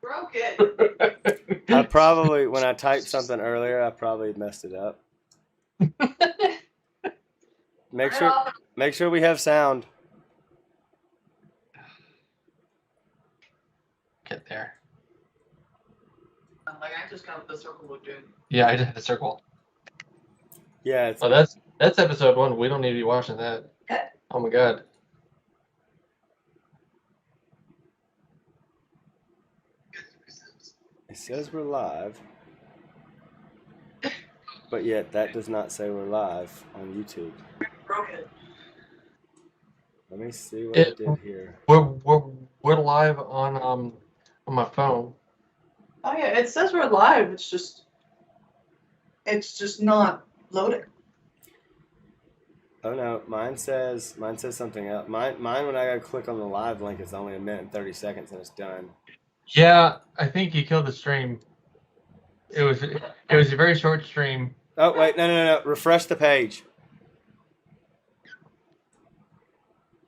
broke it. I probably, when I typed something earlier, I probably messed it up. Make sure we have sound. Get there. Like I just got the circle looked in. Yeah, I just hit the circle. Yeah, it's Oh, that's episode 1. We don't need to be watching that. Oh my god. It says we're live, but yet that does not say we're live on YouTube. Broke it. Let me see what it did here. We're live on my phone. Oh yeah, it says we're live. It's just not loading. Oh no, mine says something else. Mine when I go click on the live link, it's only 1 minute and 30 seconds and it's done. Yeah, I think you killed the stream. It was a very short stream. Oh wait, no. Refresh the page.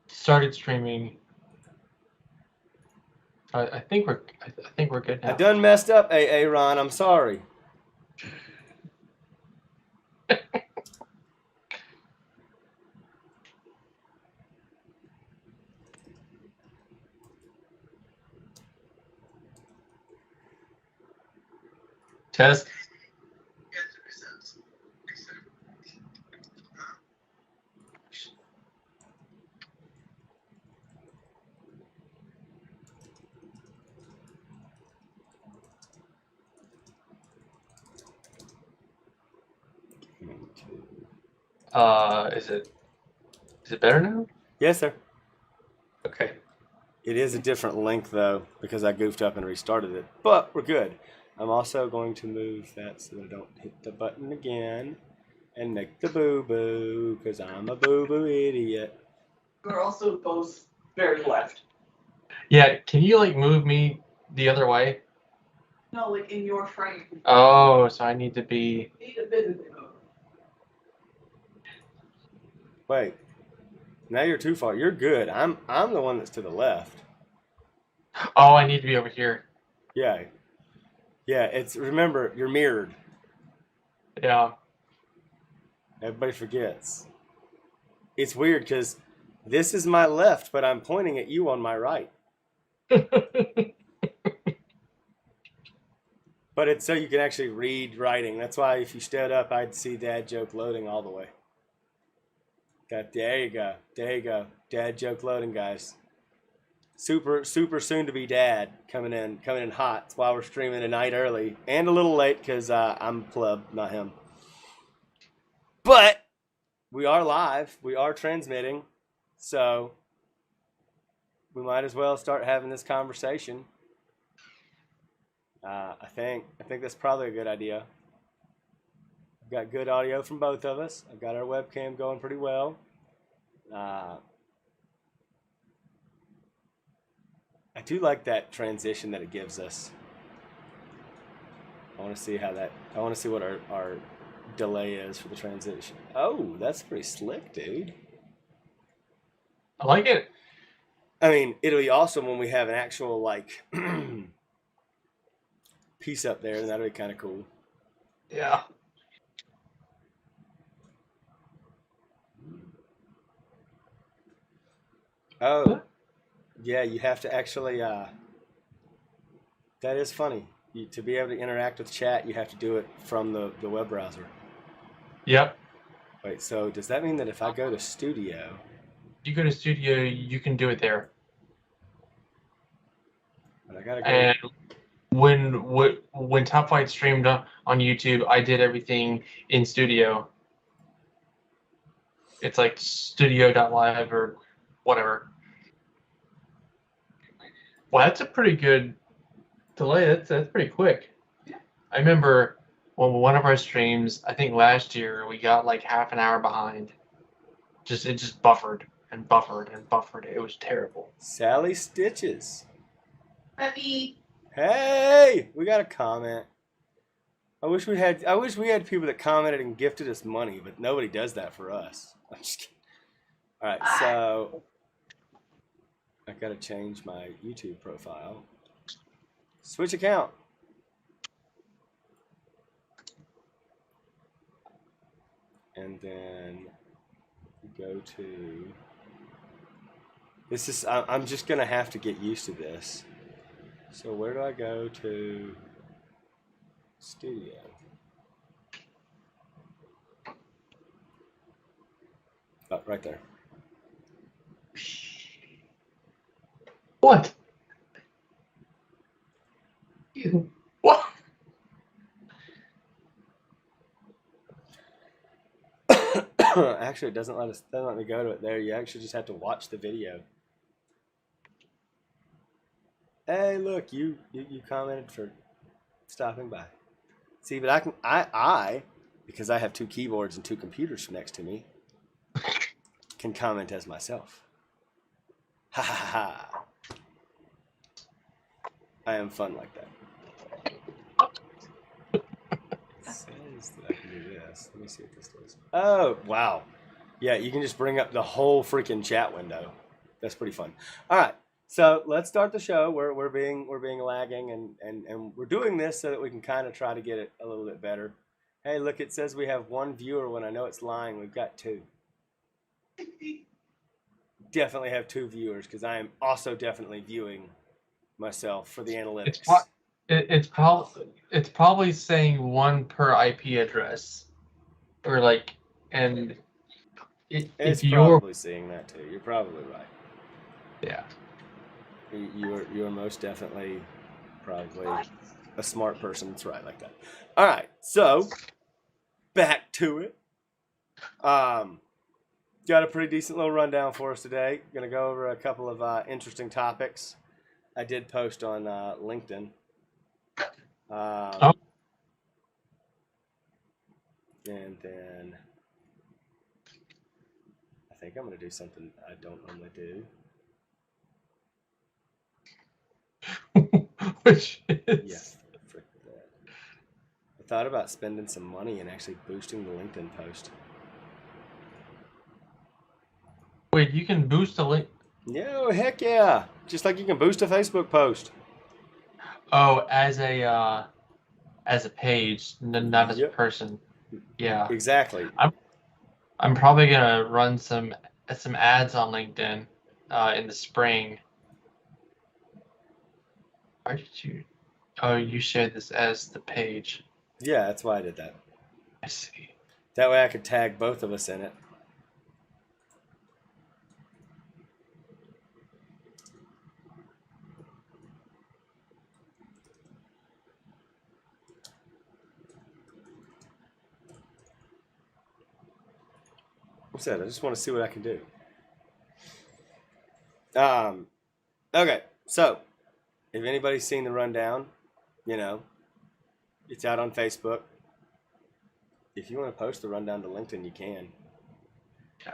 Started streaming. I think we're good now. I done messed up, AA Ron. I'm sorry. Test. Is it better now? Yes, sir. Okay. It is a different link though because I goofed up and restarted it, but we're good. I'm also going to move that so that I don't hit the button again and make the boo-boo because I'm a boo-boo idiot. We're also both very left. Yeah, can you like move me the other way? No, like in your frame. Oh, so I need to be. Need a bit of it. Wait. Now you're too far. You're good. I'm the one that's to the left. Oh, I need to be over here. Yeah. Yeah, remember, you're mirrored. Yeah. Everybody forgets. It's weird because this is my left, but I'm pointing at you on my right. But it's so you can actually read writing. That's why if you stood up, I'd see dad joke loading all the way. There you go. There you go. Dad joke loading, guys. Super soon to be dad coming in hot. That's why we're streaming a night early and a little late because I'm pleb, not him. But we are live. We are transmitting, so we might as well start having this conversation. I think that's probably a good idea. I've got good audio from both of us. I've got our webcam going pretty well. I do like that transition that it gives us. I want to see what our delay is for the transition. Oh, that's pretty slick, dude. I like it. I mean, it'll be awesome when we have an actual like piece up there, and that'll be kind of cool. Yeah. Oh, yeah, you have to actually, that is funny. To be able to interact with chat, you have to do it from the web browser. Yep. Wait, so does that mean that if I go to Studio... You go to Studio, you can do it there. But I gotta go... And when Top Flight streamed on YouTube, I did everything in Studio. It's like studio.live or whatever. Well, that's a pretty good delay. That's pretty quick. Yeah. I remember one of our streams, I think last year, we got like half an hour behind. It just buffered and buffered and buffered. It was terrible. Sally Stitches. Happy. Hey, we got a comment. I wish we had people that commented and gifted us money, but nobody does that for us. I'm just kidding. All right, so I gotta change my YouTube profile. Switch account. And then go to, this is, I'm just going to have to get used to this. So where do I go to studio? Oh, right there. What? What? Actually, it doesn't let me go to it there. You actually just have to watch the video. Hey, look, you commented for stopping by. See, but I because I have two keyboards and two computers next to me, can comment as myself. Ha ha ha. I am fun like that. It says that I can do this. Let me see what this does. Oh, wow. Yeah, you can just bring up the whole freaking chat window. That's pretty fun. All right. So let's start the show. We're being lagging and we're doing this so that we can kind of try to get it a little bit better. Hey, look, it says we have one viewer when I know it's lying. We've got two. Definitely have two viewers because I am also definitely viewing myself for the analytics. It's probably saying one per IP address, or like, and It's if you're probably seeing that too. You're probably right. yeah. You're most definitely probably a smart person that's right like that. All right, so back to it. Got a pretty decent little rundown for us today. Going to go over a couple of interesting topics. I did post on LinkedIn. And then I think I'm going to do something I don't normally do. Which is Yes, frick that. I thought about spending some money and actually boosting the LinkedIn post. wait, you can boost a link. No, heck yeah! Just like you can boost a Facebook post. Oh, as a page, not as a Yep. person. Yeah, Exactly. I'm probably gonna run some ads on LinkedIn in the spring. Why did you? Oh, you shared this as the page. Yeah, that's why I did that. I see. That way I could tag both of us in it. What's that? I just want to see what I can do. Okay, so if anybody's seen the rundown, you know, it's out on Facebook. If you want to post the rundown to LinkedIn, you can. Yeah.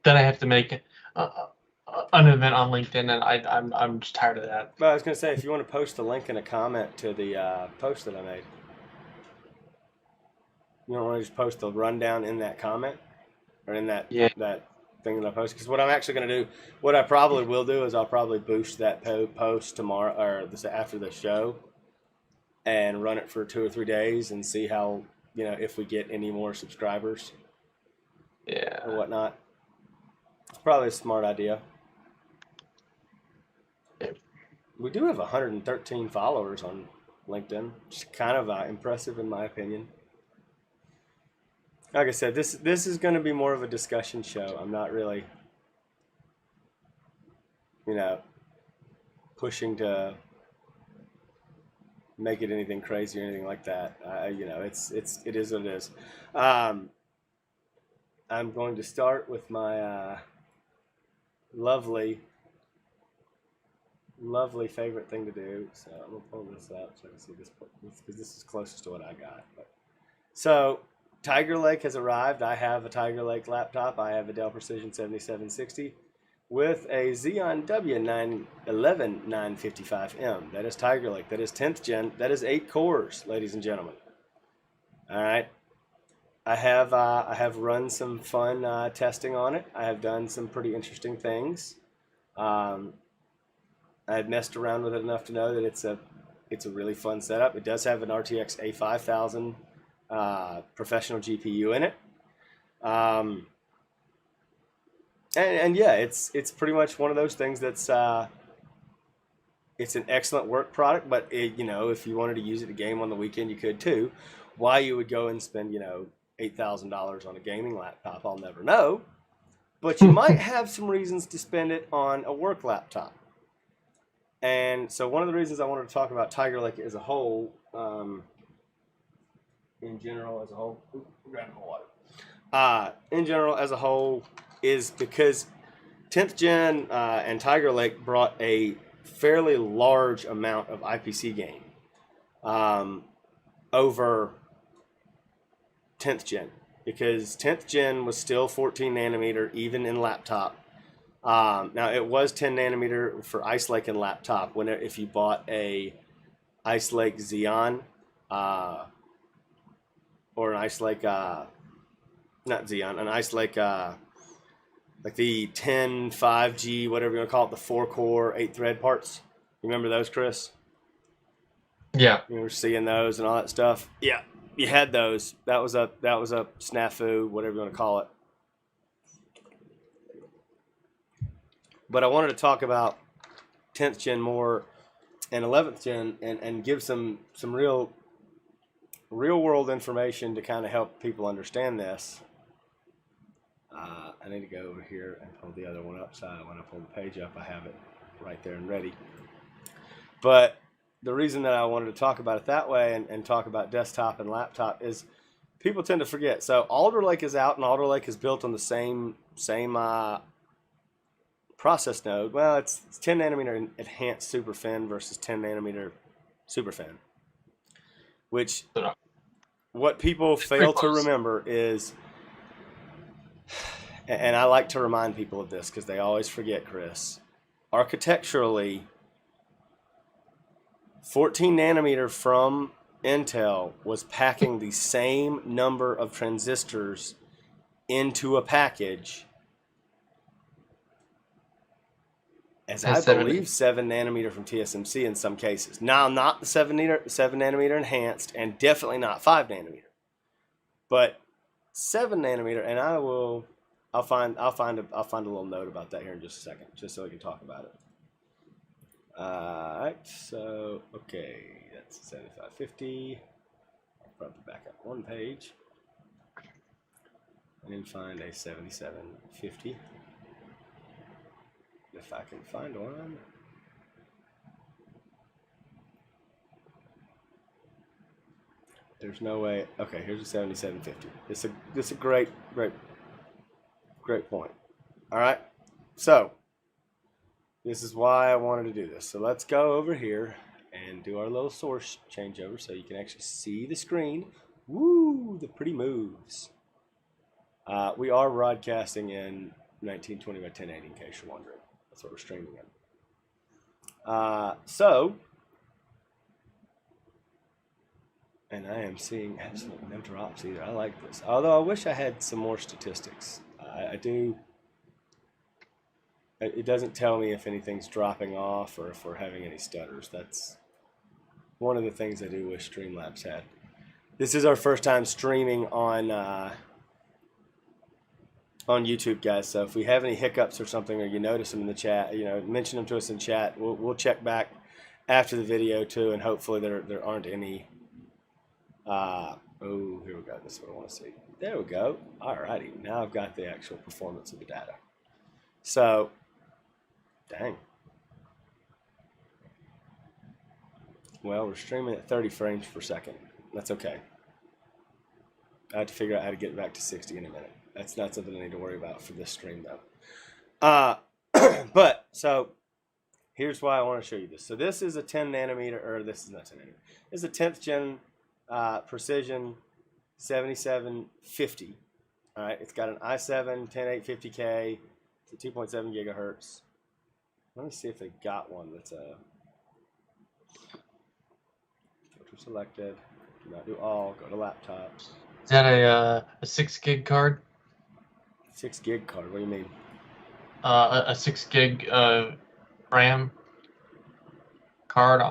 Then I have to make an event on LinkedIn, and I'm just tired of that. Well, I was gonna say if you want to post the link in a comment to the post that I made, you don't want to just post the rundown in that comment or in that that thing that I post. Because what I'm actually gonna do, what I probably will do, is I'll probably boost that post tomorrow or after the show, and run it for 2 or 3 days and see how, you know, if we get any more subscribers. Yeah. Or whatnot. It's probably a smart idea. We do have 113 followers on LinkedIn, which is kind of impressive in my opinion. Like I said, this is going to be more of a discussion show. I'm not really, you know, pushing to make it anything crazy or anything like that. You know, it is what it is. I'm going to start with my lovely favorite thing to do. So I'm gonna pull this up so I can see this because this is closest to what I got. So Tiger Lake has arrived. I have a Tiger Lake laptop. I have a Dell Precision 7760 with a Xeon W911 955M. That is Tiger Lake. That is 10th gen. That is 8 cores, ladies and gentlemen. All right. I have run some fun testing on it. I have done some pretty interesting things. I'm I had messed around with it enough to know that it's a really fun setup. It does have an RTX A5000 professional GPU in it. And yeah, it's pretty much one of those things that's it's an excellent work product, but if you wanted to use it to game on the weekend, you could too. Why you would go and spend $8,000 on a gaming laptop, I'll never know. But you might have some reasons to spend it on a work laptop. And so one of the reasons I wanted to talk about Tiger Lake as a whole, in general as a whole, in general as a whole, is because 10th Gen and Tiger Lake brought a fairly large amount of IPC gain over 10th Gen, because 10th Gen was still 14 nanometer even in laptop. Now it was 10 nanometer for Ice Lake and laptop if you bought a Ice Lake Xeon or an Ice Lake not Xeon, an Ice Lake like the 10 5G, whatever you want to call it, the 4-core 8-thread parts. You remember those, Chris? Yeah. You were seeing those and all that stuff. Yeah, you had those. That was a snafu, whatever you want to call it. But I wanted to talk about 10th Gen more and 11th Gen and give some real world information to kind of help people understand this. I need to go over here and pull the other one up. So when I pull the page up, I have it right there and ready. But the reason that I wanted to talk about it that way and talk about desktop and laptop is people tend to forget. So Alder Lake is out, and Alder Lake is built on the same process node. Well, it's 10 nanometer enhanced SuperFin versus 10 nanometer SuperFin, which what people fail to remember is, and I like to remind people of this because they always forget, Chris, architecturally, 14 nanometer from Intel was packing the same number of transistors into a package as I believe 7 nanometer from TSMC in some cases. Now, not the 7 nanometer enhanced, and definitely not 5 nanometer, but 7 nanometer. And I'll find a little note about that here in just a second, just so we can talk about it. Alright, so okay, that's 7550. I'll probably back up one page and then find a 7750. If I can find one. There's no way. Okay, here's a 7750. This is a great point. All right, so this is why I wanted to do this. So let's go over here and do our little source changeover so you can actually see the screen. Woo, the pretty moves. We are broadcasting in 1920 by 1080 in case you're wondering. That's what we're streaming in. And I am seeing absolutely no drops either. I like this. Although I wish I had some more statistics. I do. It doesn't tell me if anything's dropping off or if we're having any stutters. That's one of the things I do wish Streamlabs had. This is our first time streaming on YouTube, guys. So if we have any hiccups or something, or you notice them in the chat, mention them to us in chat. We'll check back after the video too, and hopefully there aren't any. Oh, here we go. This is what I want to see. There we go. Alrighty, now I've got the actual performance of the data. So, dang. Well, we're streaming at 30 frames per second. That's okay. I have to figure out how to get back to 60 in a minute. That's not something I need to worry about for this stream, though. But, so, here's why I want to show you this. So this is a 10 nanometer, or this is not 10 nanometer. This is a 10th gen Precision 7750. All right, it's got an i7 10850K. It's a 2.7 gigahertz. Let me see if they got one that's a filter selected. Do not do all. Go to laptops. Is that a 6 gig card? 6 gig card. What do you mean? A 6 gig RAM. card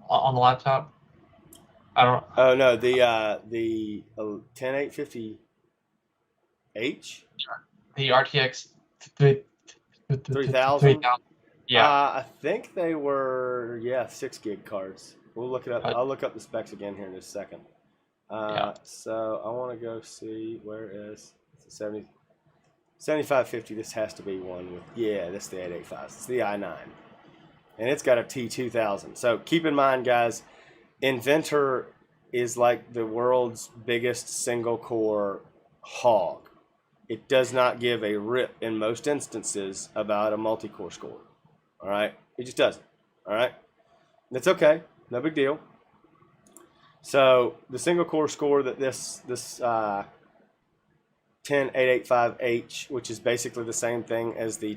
on the laptop? I don't. Oh no, the 10850H The RTX 3000. 3000. Yeah. I think they were 6 gig cards. We'll look it up. I'll look up the specs again here in just a second. Yeah. So I want to go see where is it's a 7550. This has to be one with this is the 885. It's the i9, and it's got a T2000. So keep in mind, guys, Inventor is like the world's biggest single core hog. It does not give a rip in most instances about a multi-core score. All right, it just doesn't. All right, that's okay, no big deal. So the single core score that this 10885H, which is basically the same thing as the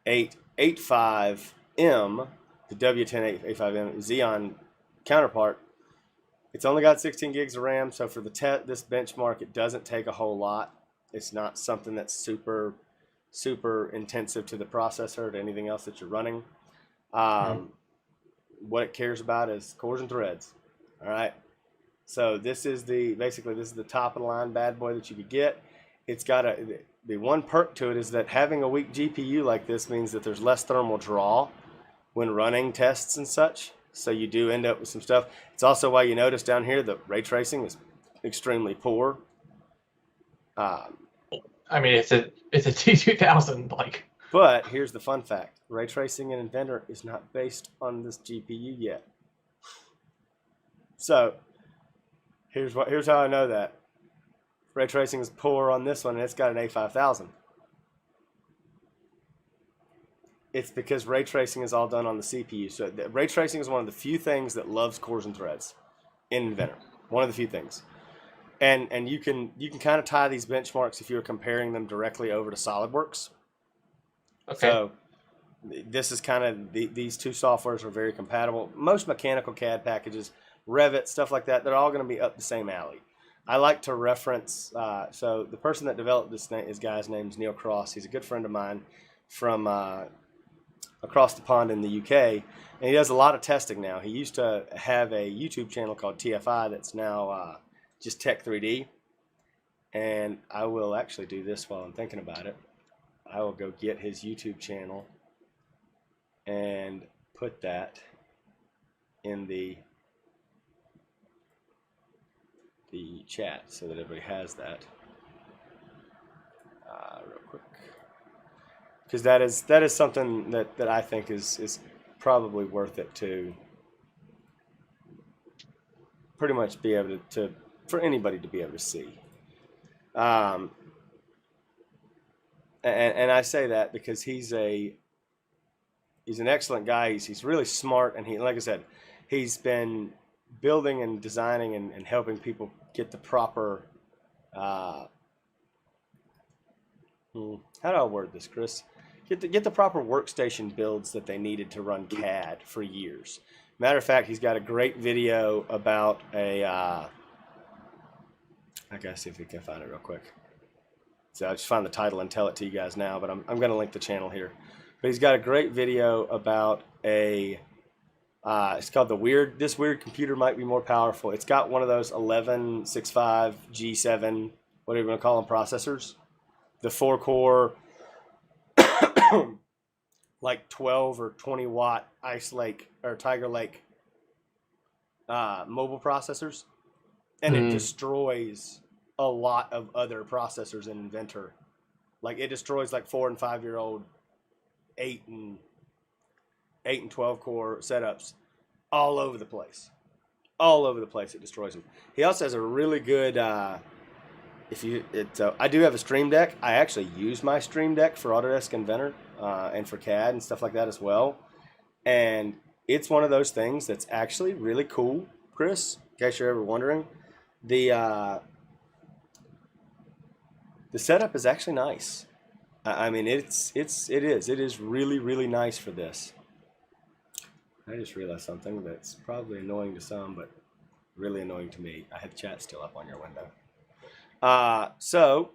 10885M, the W10885M Xeon counterpart, it's only got 16 gigs of RAM. So for this benchmark, it doesn't take a whole lot. It's not something that's super intensive to the processor, to anything else that you're running. What it cares about is cores and threads. All right. So this is the top of the line bad boy that you could get. It's got the one perk to it is that having a weak GPU like this means that there's less thermal draw when running tests and such. So you do end up with some stuff. It's also why you notice down here the ray tracing is extremely poor. I mean, it's a T2000 like. But here's the fun fact: ray tracing in Inventor is not based on this GPU yet. So here's how I know that ray tracing is poor on this one, and it's got an A5000. It's because ray tracing is all done on the CPU. So ray tracing is one of the few things that loves cores and threads in Inventor. One of the few things. And you can kind of tie these benchmarks if you're comparing them directly over to SolidWorks. Okay. So this is kind of these two softwares are very compatible. Most mechanical CAD packages, Revit, stuff like that, they're all going to be up the same alley. I like to reference. So the person that developed this guy's name is Neil Cross. He's a good friend of mine from across the pond in the UK, and he does a lot of testing now. He used to have a YouTube channel called TFI that's now just Tech 3D, and I will actually do this while I'm thinking about it. I will go get his YouTube channel and put that in the chat so that everybody has that real quick, because that is something that I think is probably worth it to pretty much be able to for anybody to be able to see. And I say that because he's an excellent guy. He's really smart, and like I said, he's been building and designing and helping people get the proper how do I word this, Chris? Get the proper workstation builds that they needed to run CAD for years. Matter of fact, he's got a great video about I gotta see if we can find it real quick. So I'll just find the title and tell it to you guys now, but I'm going to link the channel here. But he's got a great video about it's called This Weird Computer Might Be More Powerful. It's got one of those 1165 G7, whatever you want to call them, processors. The 4-core, like 12 or 20 watt Ice Lake or Tiger Lake mobile processors. And it destroys a lot of other processors in Inventor. Like it destroys like 4 and 5 year old 8 and 12 core setups all over the place. All over the place, it destroys them. He also has a really good. I do have a Stream Deck. I actually use my Stream Deck for Autodesk Inventor and for CAD and stuff like that as well. And it's one of those things that's actually really cool, Chris. In case you're ever wondering, the setup is actually nice. I mean, it is really, really nice for this. I just realized something that's probably annoying to some, but really annoying to me. I had chat still up on your window. So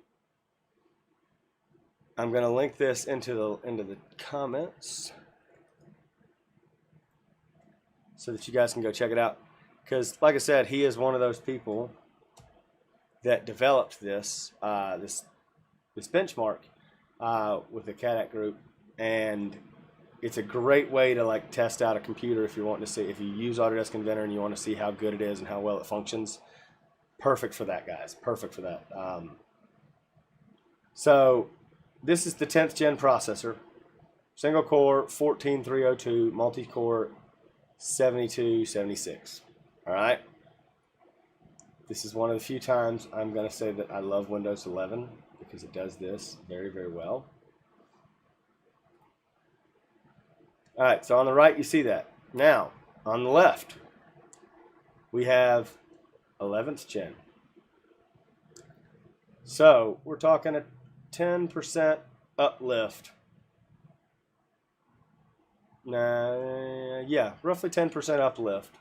I'm going to link this into the comments. so that you guys can go check it out. Because, like I said, he is one of those people that developed this this benchmark with the CADAC group, and it's a great way to like test out a computer if you're wanting to see, if you use Autodesk Inventor and you want to see how good it is and how well it functions. Perfect for that, guys. Perfect for that. So this is the 10th gen processor, single core 14302, multi-core 7276. All right. This is one of the few times I'm going to say that I love Windows 11 because it does this very, very well. All right, so on the right, you see that. Now, on the left, we have 11th gen. So we're talking a 10% uplift. Yeah, roughly 10% uplift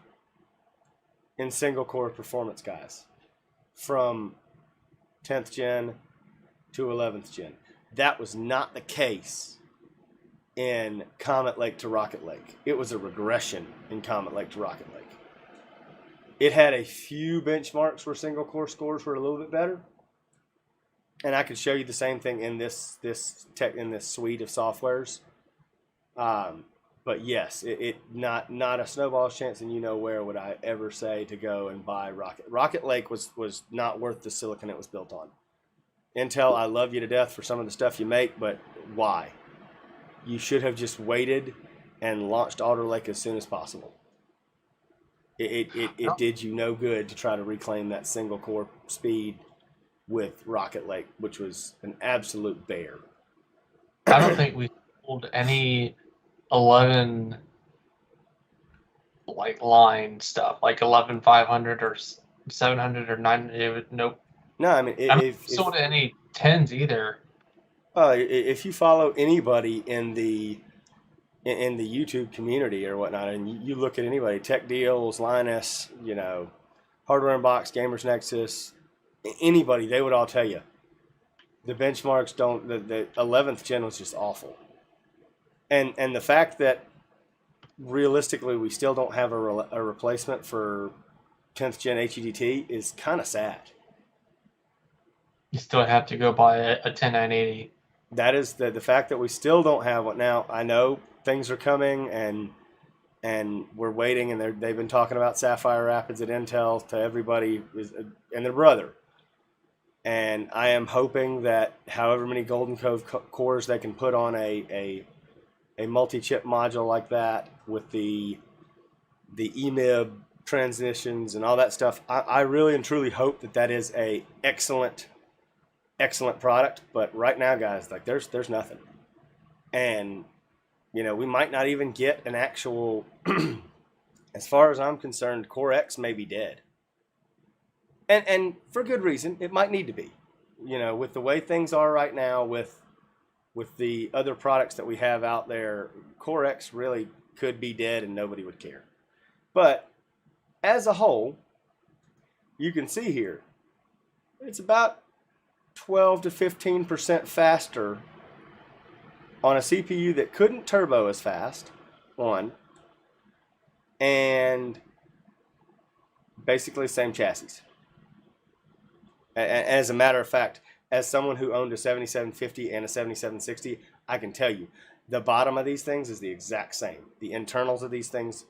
in single core performance, guys, from 10th gen to 11th gen. That was not the case in Comet Lake to Rocket Lake. It was a regression in Comet Lake to Rocket Lake. It had a few benchmarks where single core scores were a little bit better, and I could show you the same thing in this suite of softwares. But yes, not a snowball's chance, and you know where would I ever say to go and buy Rocket. Rocket Lake was not worth the silicon it was built on. Intel, I love you to death for some of the stuff you make, but why? You should have just waited and launched Alder Lake as soon as possible. It did you no good to try to reclaim that single core speed with Rocket Lake, which was an absolute bear. I don't think we sold any 11 like line stuff, like 11500 or 700 or 900. Nope. No, I mean, I haven't sold any 10s either. If you follow anybody in the YouTube community or whatnot, and you look at anybody, Tech Deals, Linus, Hardware Unboxed, Gamers Nexus, anybody, they would all tell you the benchmarks don't. The 11th gen was just awful, and the fact that realistically we still don't have a replacement for 10th gen HEDT is kind of sad. You still have to go buy a 10980. That is the fact that we still don't have one. Now, I know things are coming and we're waiting, and they've been talking about Sapphire Rapids at Intel to everybody and their brother. And I am hoping that however many Golden Cove cores they can put on a multi-chip module like that with the EMIB transitions and all that stuff, I really and truly hope that is a excellent product. But right now, guys, like there's nothing. And we might not even get an actual as far as I'm concerned, Core X may be dead. And for good reason. It might need to be. With the way things are right now with the other products that we have out there, Core X really could be dead and nobody would care. But as a whole, you can see here, it's about 12 to 15% faster on a CPU that couldn't turbo as fast, one, and basically same chassis. As a matter of fact, as someone who owned a 7750 and a 7760, I can tell you, the bottom of these things is the exact same. The internals of these things,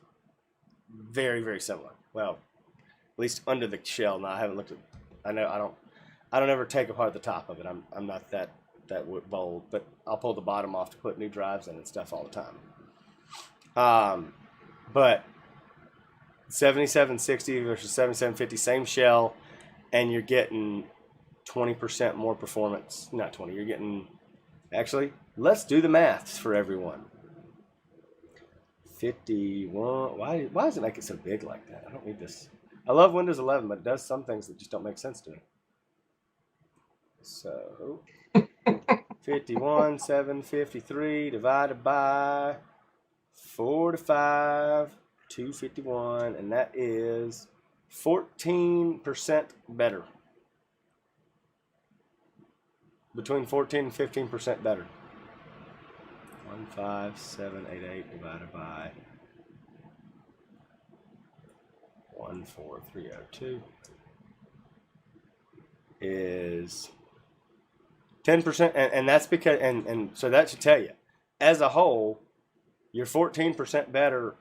very, very similar. Well, at least under the shell. Now, I haven't looked at. I don't ever take apart the top of it. I'm not that bold, but I'll pull the bottom off to put new drives in and stuff all the time. But 7760 versus 7750, same shell, and you're getting 20% more performance. Not 20. You're getting. Actually, let's do the maths for everyone. 51. Why does it make it so big like that? I don't need this. I love Windows 11, but it does some things that just don't make sense to me. So 51,753 divided by 45, 251, and that is 14% better. Between 14 and 15% better. 15788 divided by 14302 is 10%, and that's because, and so that should tell you, as a whole, you're 14% better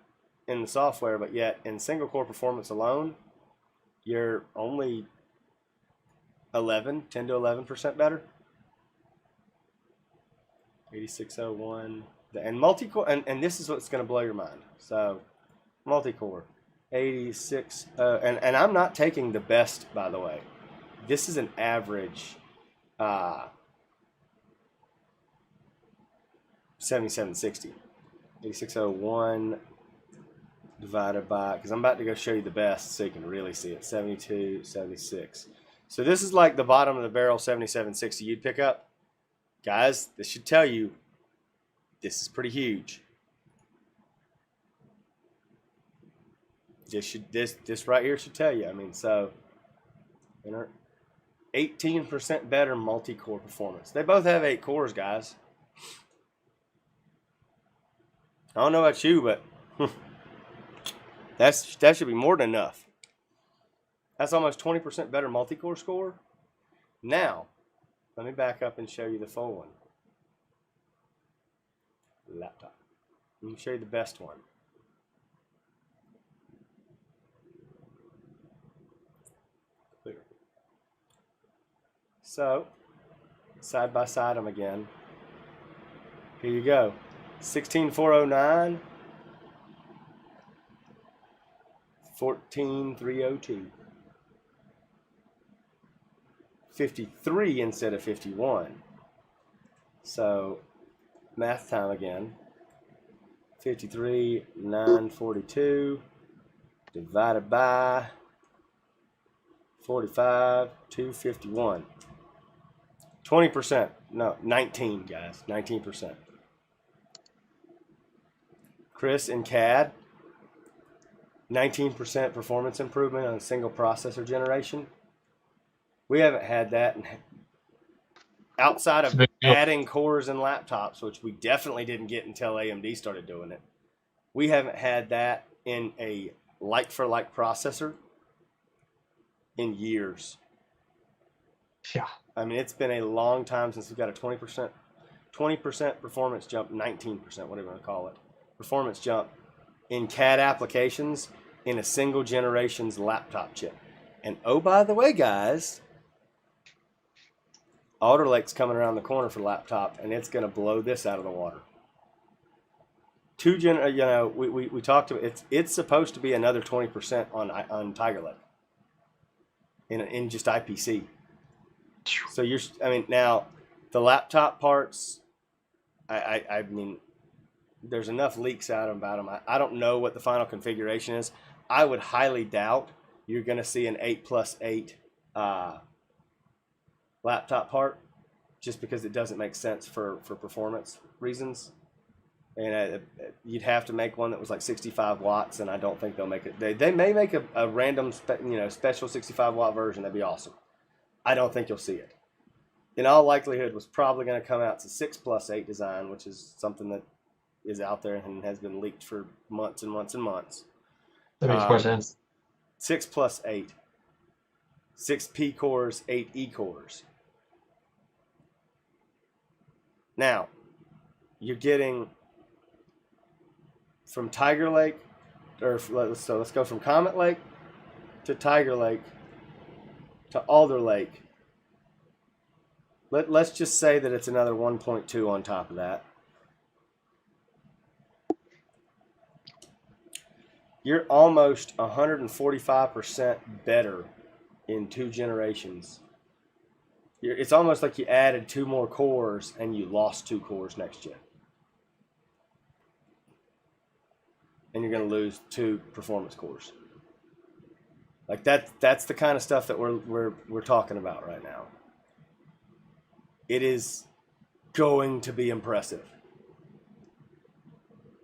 in the software, but yet in single core performance alone, you're only 10 to 11% better. 8601, and multi-core, and this is what's going to blow your mind. So, multi-core, 86, and I'm not taking the best, by the way. This is an average 7760. 8601 divided by, because I'm about to go show you the best so you can really see it, 7276. So this is like the bottom of the barrel 7760 you'd pick up. Guys, this should tell you this is pretty huge. This right here should tell you. I mean, so 18% better multi-core performance. They both have 8 cores, guys. I don't know about you, but that should be more than enough. That's almost 20% better multi-core score. Now, let me back up and show you the full one. Laptop. Let me show you the best one. Clear. So, side by side them again. Here you go. 16409, 14302. 53 instead of 51. So, math time again. 53, 942 divided by 45, 251. 20%. No, 19, guys. 19%. Chris in CAD, 19% performance improvement on single processor generation. We haven't had that outside of adding cores and laptops, which we definitely didn't get until AMD started doing it. We haven't had that in a like-for-like processor in years. Yeah. I mean, it's been a long time since we've got a 20% performance jump, 19%, whatever you want to call it, performance jump in CAD applications in a single generation's laptop chip. And oh, by the way, guys, Alder Lake's coming around the corner for laptop, and it's going to blow this out of the water. We talked about it's supposed to be another 20% on Tiger Lake in just IPC. So now the laptop parts, I mean, there's enough leaks out about them. I don't know what the final configuration is. I would highly doubt you're going to see an 8+8 laptop part, just because it doesn't make sense for performance reasons. And you'd have to make one that was like 65 watts, and I don't think they'll make it. They may make a random special 65 watt version. That'd be awesome. I don't think you'll see it. In all likelihood, was probably going to come out to 6+8 design, which is something that is out there and has been leaked for months and months and months. That makes more sense. 6+8. 6 P cores, 8 E cores. Now, you're getting from Tiger Lake, let's go from Comet Lake to Tiger Lake to Alder Lake. Let's just say that it's another 1.2 on top of that. You're almost 145% better in 2 generations. It's almost like you added 2 more cores and you lost 2 cores next gen. And you're going to lose 2 performance cores. Like that's the kind of stuff that we're talking about right now. It is going to be impressive.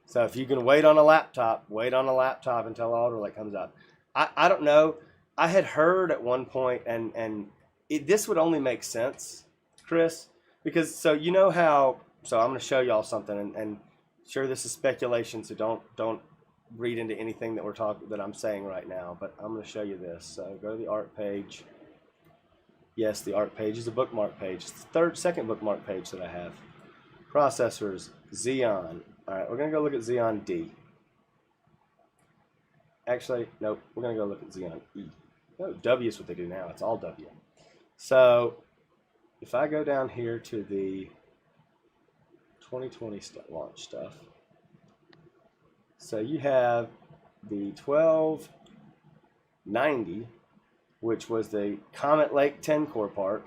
So if you can wait on a laptop until Alder Lake comes out. I don't know. I had heard at one point, and this would only make sense, Chris, because so I'm going to show y'all something, and sure, this is speculation, so don't read into anything that I'm saying right now, but I'm going to show you this. So go to the art page. Yes, the art page is a bookmark page. It's the second bookmark page that I have. Processors, Xeon. All right, we're going to go look at Xeon D. Actually, nope, we're going to go look at Xeon E. No, W is what they do now. It's all W. So if I go down here to the 2020 launch stuff, so you have the 1290, which was the Comet Lake 10-core part.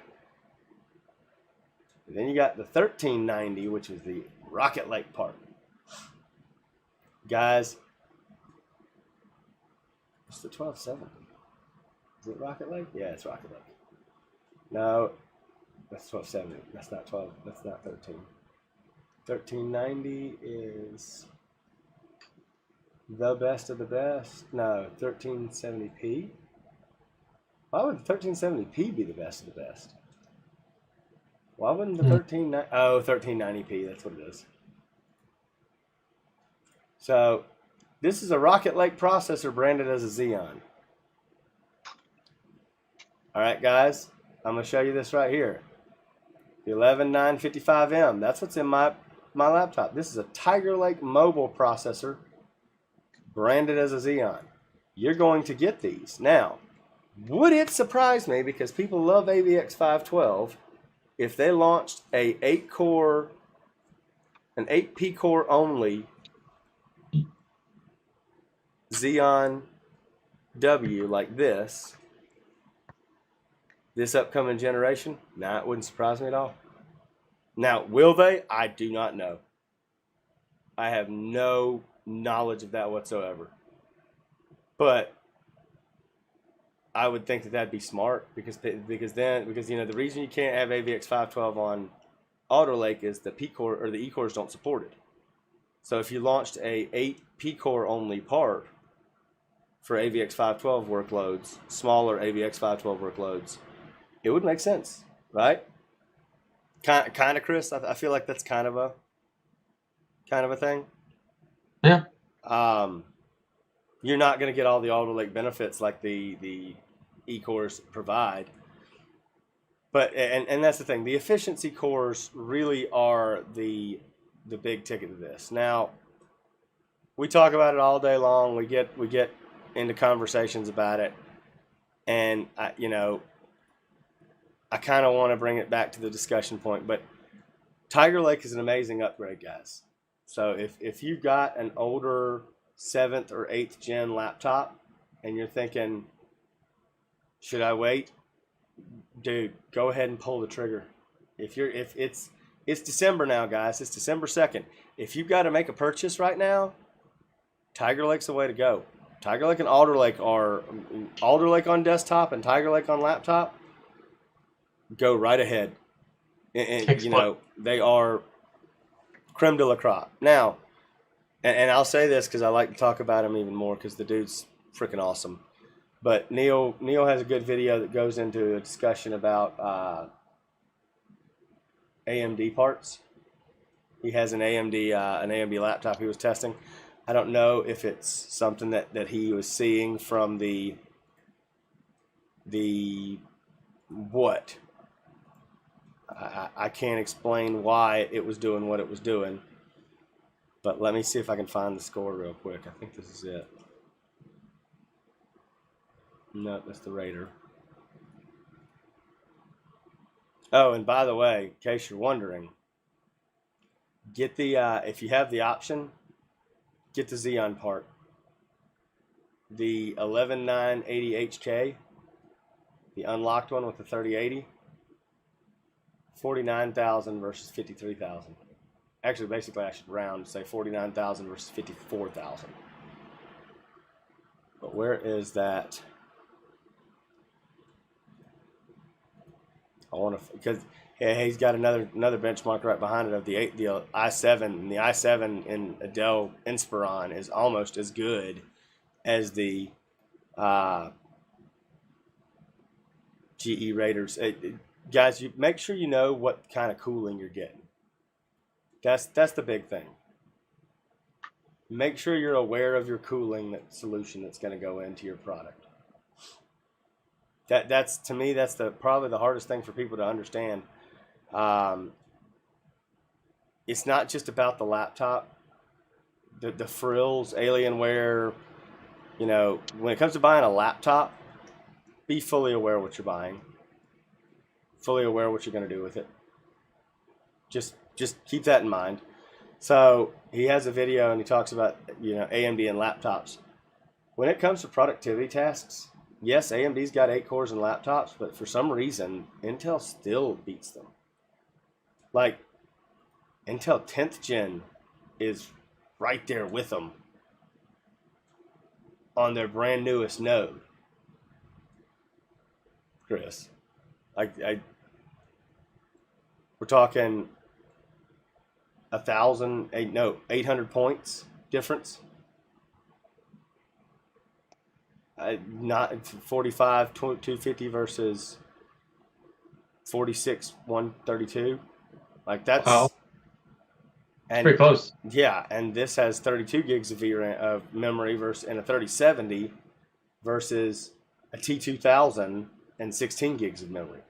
And then you got the 1390, which is the Rocket Lake part. Guys, it's the 1270. Is it Rocket Lake? Yeah, it's Rocket Lake. No, that's 1270. That's not 12. That's not 13. 1390 is the best of the best. No, 1370p. Why would the 1370p be the best of the best? Why wouldn't the 1390p? That's what it is. So this is a Rocket Lake processor branded as a Xeon. All right, guys, I'm going to show you this right here. The 11955M. That's what's in my laptop. This is a Tiger Lake mobile processor branded as a Xeon. You're going to get these. Now, would it surprise me, because people love AVX 512, if they launched an 8P core only Xeon W like this upcoming generation? Nah, it wouldn't surprise me at all. Now, will they? I do not know. I have no knowledge of that whatsoever. But I would think that that'd be smart, because the reason you can't have AVX 512 on Alder Lake is the P core or the E cores don't support it. So if you launched a 8P core only part for AVX 512 workloads, smaller AVX 512 workloads, it would make sense, right? Kind of, Chris. I feel like that's kind of a thing. Yeah. You're not going to get all the Alder Lake benefits like the E-cores provide. But and that's the thing. The efficiency cores really are the big ticket of this. Now, we talk about it all day long. We get into conversations about it, and I kind of want to bring it back to the discussion point. But Tiger Lake is an amazing upgrade, guys. So if you've got an older 7th or 8th gen laptop and you're thinking, should I wait? Dude, go ahead and pull the trigger. If it's December now, guys. It's December 2nd. If you've got to make a purchase right now, Tiger Lake's the way to go. Tiger Lake and Alder Lake are Alder Lake on desktop and Tiger Lake on laptop. Go right ahead. And they are creme de la crop. Now, and I'll say this because I like to talk about him even more because the dude's freaking awesome. But Neil has a good video that goes into a discussion about AMD parts. He has an AMD laptop he was testing. I don't know if it's something that he was seeing from the what. I can't explain why it was doing what it was doing. But let me see if I can find the score real quick. I think this is it. No, that's the Raider. Oh, and by the way, in case you're wondering, get the if you have the option, get the Xeon part. The 11980HK, the unlocked one with the 3080, 49,000 versus 53,000. Actually, basically, I should round, say 49,000 versus 54,000. But where is that? I want to, because he's got another benchmark right behind it of the i7, and the i7 in a Dell Inspiron is almost as good as the GE Raiders. Guys, you make sure you know what kind of cooling you're getting. That's the big thing. make sure you're aware of your cooling solution that's going to go into your product. That's to me, that's probably the hardest thing for people to understand. It's not just about the laptop, the frills, Alienware. You know, when it comes to buying a laptop, be fully aware of what you're buying. Fully aware of what you're going to do with it. Just keep that in mind. So he has a video and he talks about, you know, AMD and laptops. When it comes to productivity tasks, yes, AMD's got 8 cores in laptops, but for some reason, Intel still beats them. Like, Intel 10th gen is right there with them on their brand newest node. Chris, we're talking 800 points difference. Not 45 250 versus 46 132. Like that's wow. And pretty close. Yeah, and this has 32 gigs of VRAM of memory versus and a 3070 versus a T2000 and 16 gigs of memory.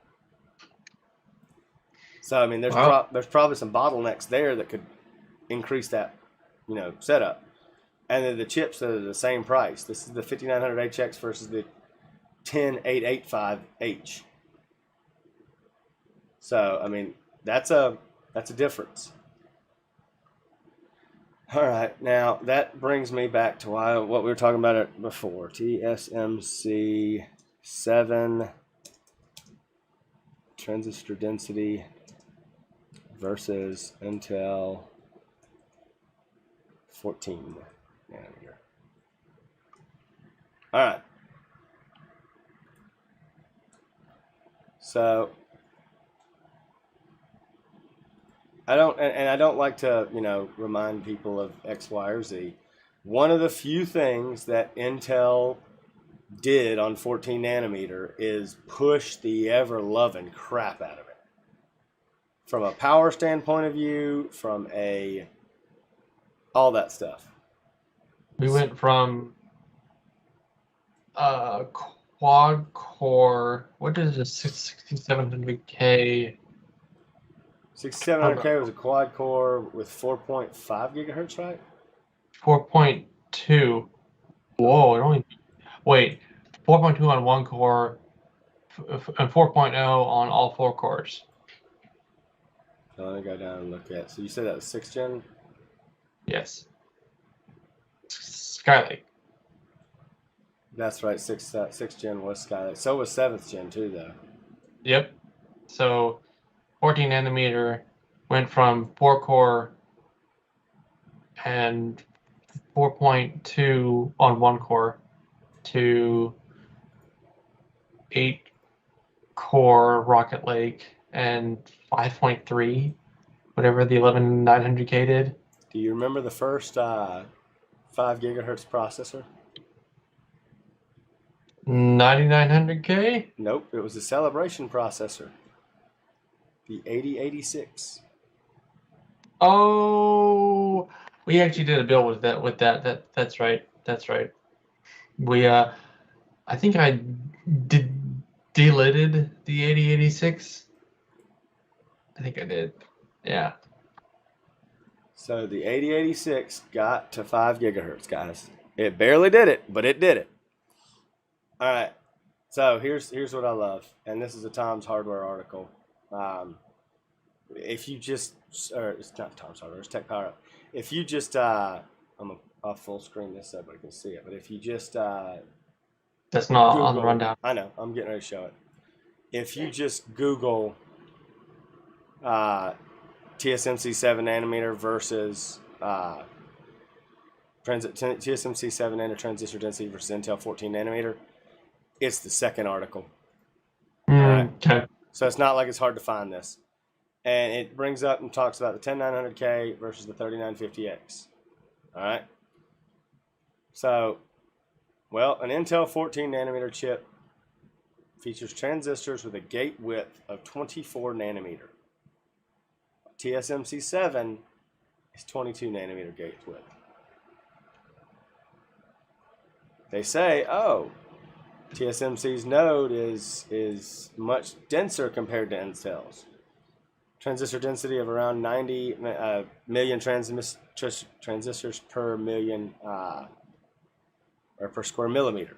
So I mean, there's probably some bottlenecks there that could increase that, you know, setup. And then the chips that are the same price. This is the 5900HX versus the 10885H. So I mean, that's a difference. All right, now that brings me back to what we were talking about it before. TSMC 7 transistor density versus Intel 14 nanometer. All right. So I don't like to, you know, remind people of X, Y, or Z. One of the few things that Intel did on 14 nanometer is push the ever-loving crap out of it. From a power standpoint of view, from all that stuff. We went from quad core. What is a 6700K? 6700K was a quad core with 4.5 gigahertz, right? 4.2. Whoa! It only 4.2 on one core, and 4.0 on all 4 cores. So let me go down and look at. So you said that was 6th gen? Yes. Skylake. That's right. 6th gen was Skylake. So was 7th gen too, though. Yep. So 14 nanometer went from 4 core and 4.2 on one core to 8 core Rocket Lake and 5.3, whatever the 11900K did. Do you remember the first 5 gigahertz processor? 9900K? Nope, it was a Celebration processor. The 8086. Oh, we actually did a build with that. That's right. We I think I delidded the 8086. I think I did. Yeah. So the 8086 got to 5 gigahertz, guys. It barely did it, but it did it. All right. So here's what I love, and this is a Tom's Hardware article. If you just, or it's not Tom's Hardware, it's Tech Power Up. If you just, I'll full screen this so everybody can see it. But if you just, that's not Google, on the rundown. I know. I'm getting ready to show it. If you just Google TSMC 7 nanometer versus TSMC 7 nanometer transistor density versus Intel 14 nanometer, it's the second article. Okay. So it's not like it's hard to find this. And it brings up and talks about the 10900K versus the 3950X. All right. So, well, an Intel 14 nanometer chip features transistors with a gate width of 24 nanometer. TSMC 7 is 22 nanometer gate width. they say, oh, TSMC's node is much denser compared to Intel's. Transistor density of around 90 million transistors per million or per square millimeter.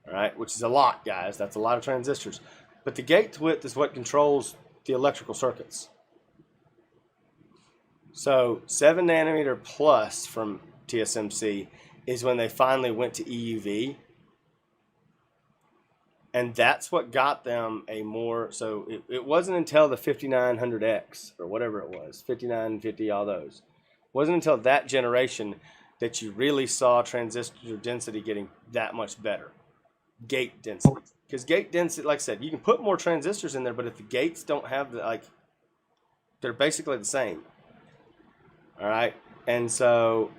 All right, which is a lot, guys. That's a lot of transistors. But the gate width is what controls the electrical circuits. So 7 nanometer plus from TSMC is when they finally went to EUV. And that's what got them a more, so it wasn't until the 5900X or whatever it was, 5950, all those. It wasn't until that generation that you really saw transistor density getting that much better. Gate density. Because gate density, like I said, you can put more transistors in there, but if the gates don't have the, like, they're basically the same. All right. And so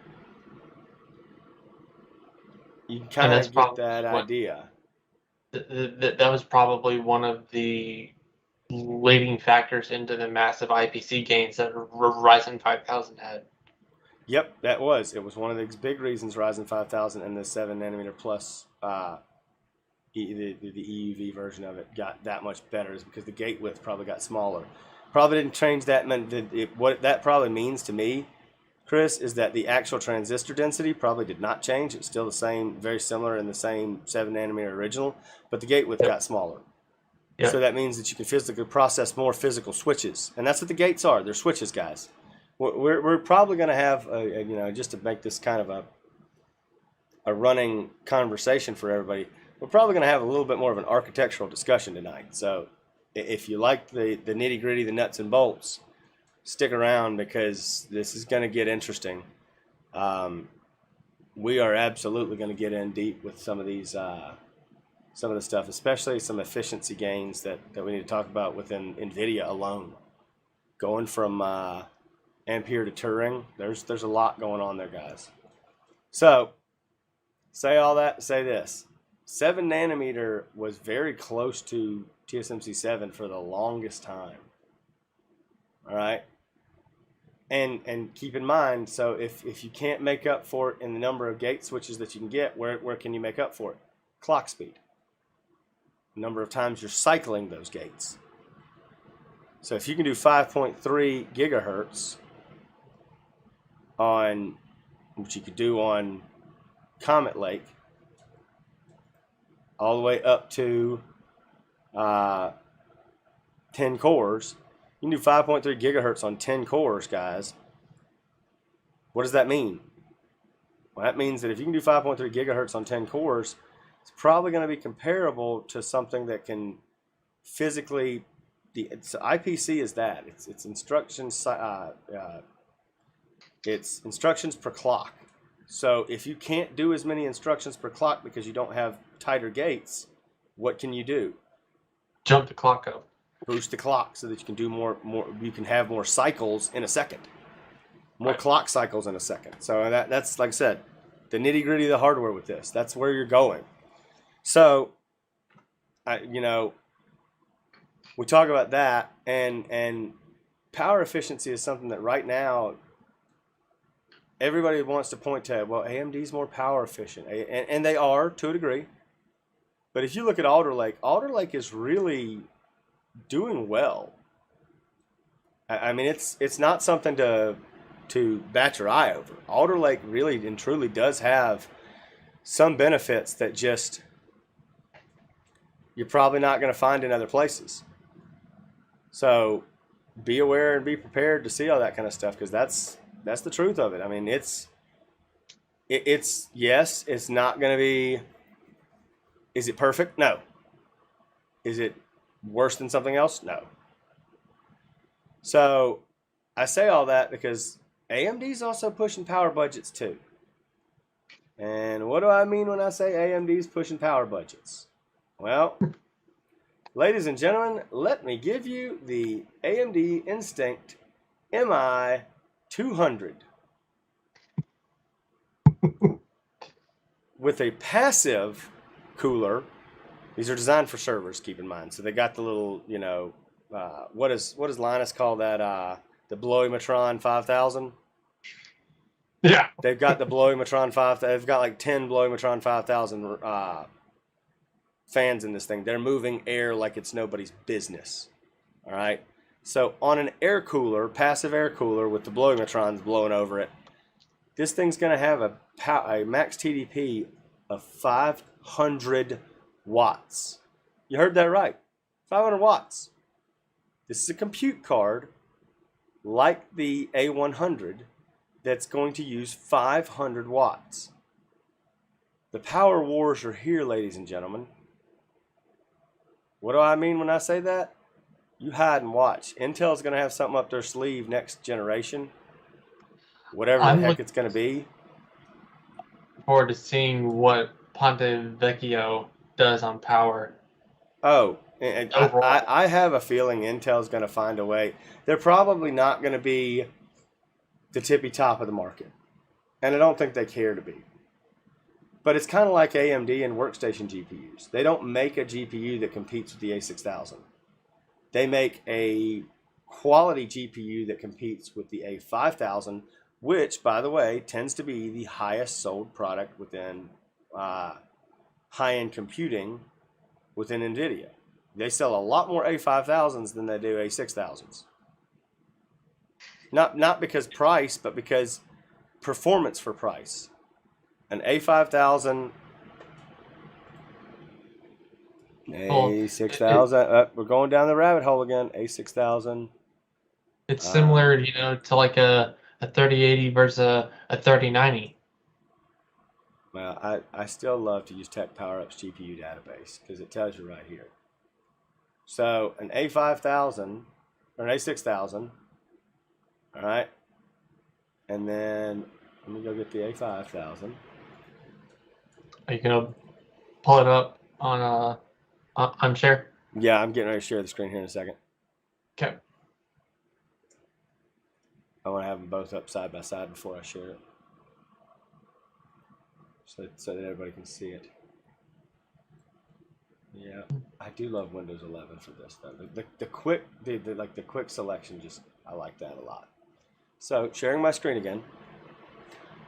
you kind of get that idea. That was probably one of the leading factors into the massive IPC gains that Ryzen 5000 had. Yep, that was. It was one of the big reasons Ryzen 5000 and the 7 nanometer plus the EUV version of it got that much better, is because the gate width probably got smaller. Probably didn't change that. What that probably means to me, Chris, is that the actual transistor density probably did not change. It's still the same, very similar in the same 7 nanometer original, but the gate width got smaller. Yep. So that means that you can physically process more physical switches, and that's what the gates are. They're switches, guys. We're probably going to have just to make this kind of a running conversation for everybody, we're probably going to have a little bit more of an architectural discussion tonight. So if you like the nitty gritty, the nuts and bolts, stick around, because this is going to get interesting. We are absolutely going to get in deep with some of these, some of the stuff, especially some efficiency gains that we need to talk about within NVIDIA alone. Going from Ampere to Turing, there's a lot going on there, guys. So, say all that, say this. 7 nanometer was very close to TSMC 7 for the longest time. All right? And keep in mind, so if you can't make up for it in the number of gate switches that you can get, where can you make up for it? Clock speed. The number of times you're cycling those gates. So if you can do 5.3 gigahertz on, which you could do on Comet Lake, all the way up to 10 cores, you can do 5.3 gigahertz on 10 cores, guys. What does that mean? Well, that means that if you can do 5.3 gigahertz on 10 cores, it's probably going to be comparable to something that can physically, it's IPC is that. It's instructions, it's instructions per clock. So if you can't do as many instructions per clock because you don't have tighter gates, what can you do? Jump the clock up. Boost the clock so that you can do more. You can have more cycles in a second. More clock cycles in a second. So that's, like I said, the nitty gritty of the hardware with this. That's where you're going. So, we talk about that, and power efficiency is something that right now everybody wants to point to. Well, AMD's more power efficient, and they are to a degree. But if you look at Alder Lake is really doing well. I mean, it's not something to bat your eye over. Alder Lake really and truly does have some benefits that just you're probably not going to find in other places. So be aware and be prepared to see all that kind of stuff, because that's the truth of it. I mean, it's yes, it's not going to be. Is it perfect? No. Is it worse than something else? No. So I say all that because AMD's also pushing power budgets too. And what do I mean when I say AMD's pushing power budgets? Well, ladies and gentlemen, let me give you the AMD Instinct MI 200 with a passive cooler. These are designed for servers, keep in mind. So they got the little, what does Linus call that? The Blowimatron 5000. Yeah. They've got the Blowimatron 5. They've got like 10 Blowimatron 5000 fans in this thing. They're moving air like it's nobody's business. All right. So on an air cooler, passive air cooler with the Blowimatrons blowing over it, this thing's going to have a max TDP of 500 watts. You heard that right. 500 watts. This is a compute card like the A100 that's going to use 500 watts. The power wars are here, ladies and gentlemen. What do I mean when I say that? You hide and watch. Intel's going to have something up their sleeve next generation. Whatever the heck it's going to be. Forward to seeing what Ponte Vecchio does on power. Oh, and I have a feeling Intel's going to find a way. They're probably not going to be the tippy top of the market. And I don't think they care to be. But it's kind of like AMD and Workstation GPUs. They don't make a GPU that competes with the A6000. They make a quality GPU that competes with the A5000, which, by the way, tends to be the highest sold product within high-end computing within NVIDIA. They sell a lot more A5000s than they do A6000s. Not because price, but because performance for price. An A5000, A6000, we're going down the rabbit hole again, A6000. It's similar, to like a 3080 versus a 3090. Well, I still love to use Tech PowerUp's GPU database because it tells you right here. So an A5000 or an A6000, all right, and then let me go get the A5000. Are you gonna pull it up on share? Yeah, I'm getting ready to share the screen here in a second. Okay. I want to have them both up side by side before I share it, so that everybody can see it. Yeah, I do love Windows 11 for this though. The quick selection, just I like that a lot. So sharing my screen again.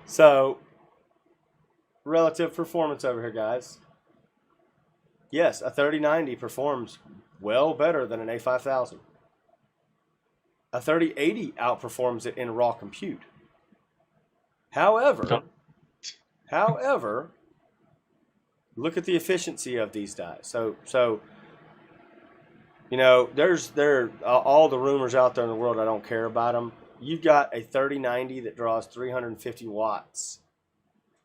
So relative performance over here, guys. Yes, a 3090 performs well better than an A5000. A 3080 outperforms it in raw compute. However, look at the efficiency of these dies. So there are all the rumors out there in the world. I don't care about them. You've got a 3090 that draws 350 watts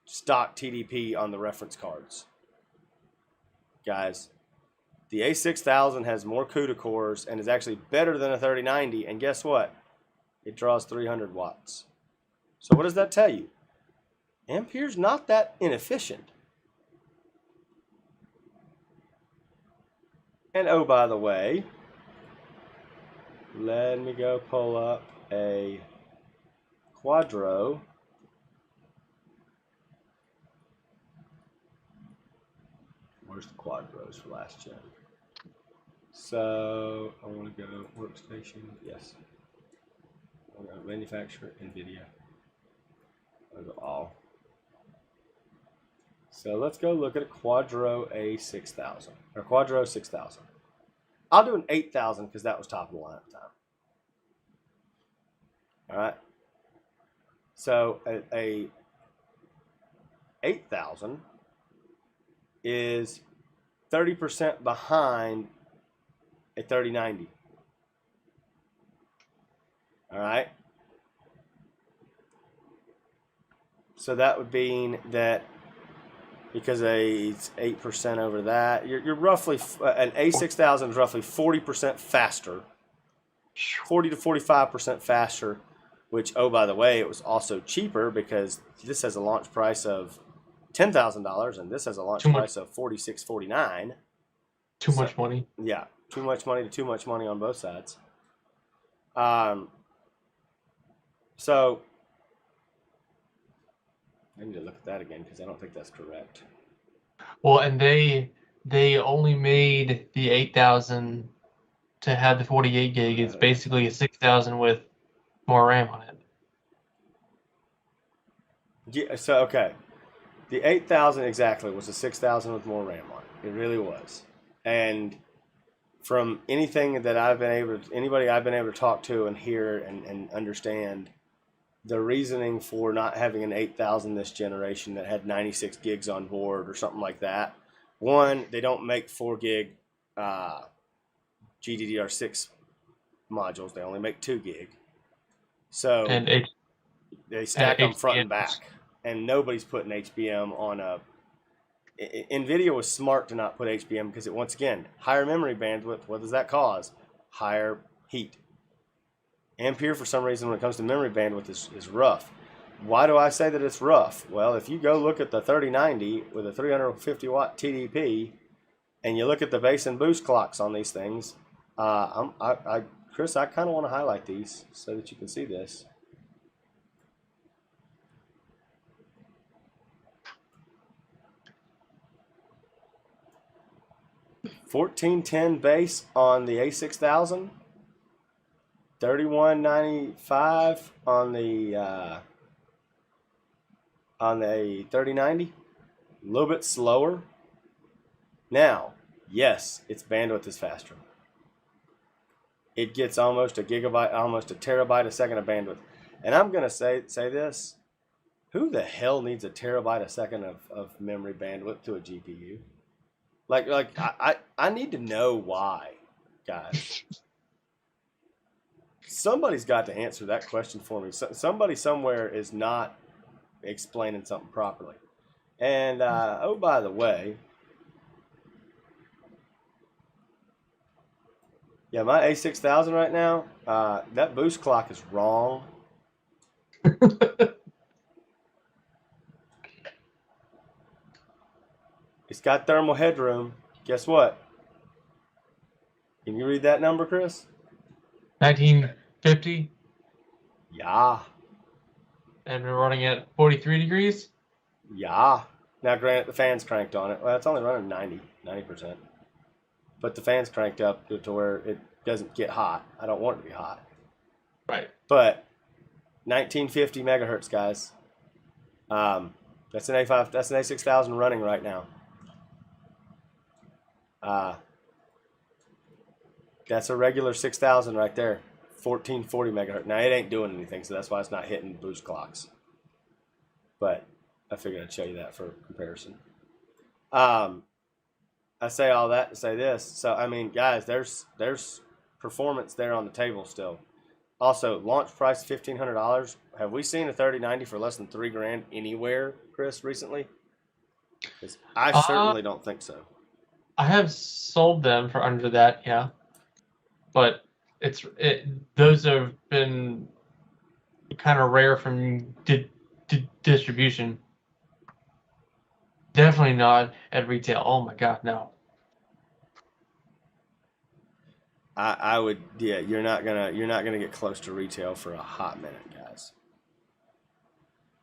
stock TDP on the reference cards. Guys, the A6000 has more CUDA cores and is actually better than a 3090. And guess what? It draws 300 watts. So what does that tell you? Ampere's not that inefficient. And oh, by the way, let me go pull up a Quadro. Where's the Quadros for last gen? So I want to go Workstation. Yes. I want to go manufacturer, NVIDIA. I'll go all. So let's go look at a Quadro A6000 or Quadro 6000. I'll do an 8000 because that was top of the line at the time. All right. So a 8000 is 30% behind a 3090. All right. So that would mean that because it's 8% over that, you're roughly an A6000 is roughly 40% faster, 40 to 45% faster. Which, oh, by the way, it was also cheaper because this has a launch price of $10,000 and this has a launch price of $46.49. Too much money. Yeah, too much money to too much money on both sides. So I need to look at that again because I don't think that's correct. Well, and they only made the 8000 to have the 48 gig. It's basically a 6000 with more RAM on it. Yeah, so okay, the 8000 exactly was a 6000 with more RAM on it. It really was, and from anything that anybody I've been able to talk to and hear and understand, the reasoning for not having an 8000 this generation that had 96 gigs on board or something like that. One, they don't make 4 gig GDDR6 modules. They only make 2 gig. So And H they and stack them front and HBMs. back. And nobody's putting HBM on a. NVIDIA was smart to not put HBM because once again, higher memory bandwidth, what does that cause? Higher heat. Ampere, for some reason, when it comes to memory bandwidth, is rough. Why do I say that it's rough? Well, if you go look at the 3090 with a 350 watt TDP, and you look at the base and boost clocks on these things, Chris, I kind of want to highlight these so that you can see this. $1410 base on the A6000. 3195 on the 3090, a little bit slower. Now, yes, its bandwidth is faster. It gets almost a gigabyte, almost a terabyte a second of bandwidth. And I'm gonna say this: who the hell needs a terabyte a second of memory bandwidth to a GPU? I need to know why, guys. Somebody's got to answer that question for me. Somebody somewhere is not explaining something properly. And oh, by the way, yeah, my A6000 right now, that boost clock is wrong. It's got thermal headroom. Guess what? Can you read that number, Chris? 1950, Yeah. and we're running at 43 degrees. Yeah. Now, granted, the fan's cranked on it. Well, it's only running 90%. But the fan's cranked up to where it doesn't get hot. I don't want it to be hot. Right. But 1950 megahertz, guys. That's an A5. That's an A6000 running right now. That's a regular 6000 right there. 1440 megahertz. Now it ain't doing anything, so that's why it's not hitting boost clocks. But I figured I'd show you that for comparison. I say all that to say this. So I mean, guys, there's performance there on the table still. Also, launch price $1,500. Have we seen a 3090 for less than $3,000 anywhere, Chris, recently? 'Cause I certainly don't think so. I have sold them for under that, yeah. But those have been kind of rare from distribution. Definitely not at retail. Oh my god, no. I would, yeah. You're not gonna get close to retail for a hot minute, guys.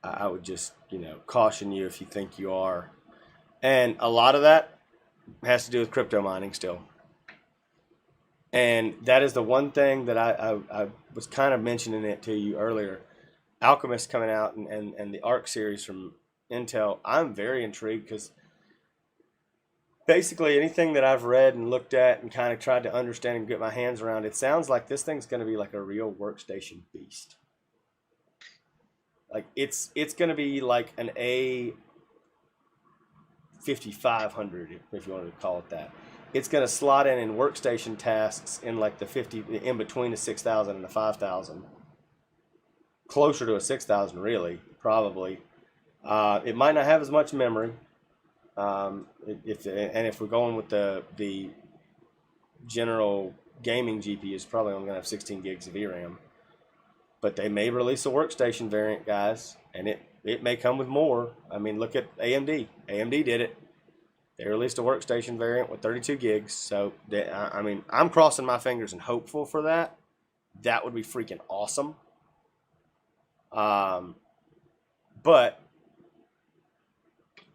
I would just caution you if you think you are, and a lot of that has to do with crypto mining still. And that is the one thing that I was kind of mentioning it to you earlier. Alchemist coming out and the Arc series from Intel. I'm very intrigued because basically anything that I've read and looked at and kind of tried to understand and get my hands around, it sounds like this thing's going to be like a real workstation beast. Like it's going to be like an A5500, if you want to call it that. It's going to slot in workstation tasks in like the 50, in between the 6000 and the 5000. Closer to a 6000, really, probably. It might not have as much memory. If we're going with the general gaming GPU, it's probably only going to have 16 gigs of VRAM. But they may release a workstation variant, guys, and it may come with more. I mean, look at AMD. AMD did it. They released a workstation variant with 32 gigs. So, I mean, I'm crossing my fingers and hopeful for that. That would be freaking awesome. But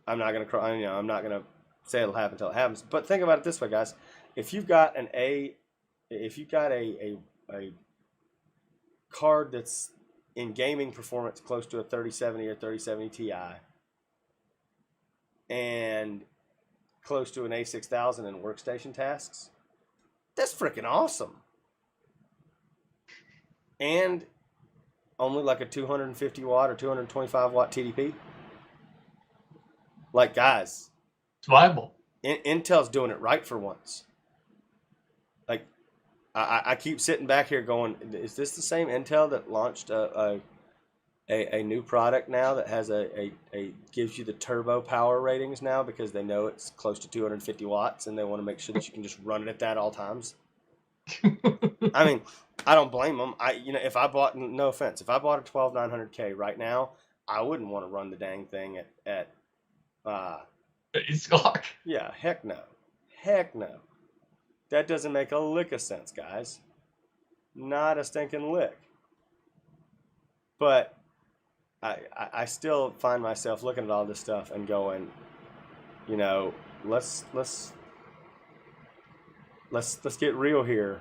I'm not gonna I'm not gonna say it'll happen until it happens. But think about it this way, guys: if you've got a card that's in gaming performance close to a 3070 or 3070 Ti, and close to an A6000 in workstation tasks. That's freaking awesome. And only like a 250 watt or 225 watt TDP. Like, guys, It's viable. Intel's doing it right for once. Like, I keep sitting back here going, is this the same Intel that launched a new product now that has a gives you the turbo power ratings now because they know it's close to 250 watts and they want to make sure that you can just run it at that all times? I mean, I don't blame them. If I bought, no offense, if I bought a 12900K right now, I wouldn't want to run the dang thing at Scott. yeah, heck no. Heck no. That doesn't make a lick of sense, guys. Not a stinking lick. But I still find myself looking at all this stuff and going, let's get real here.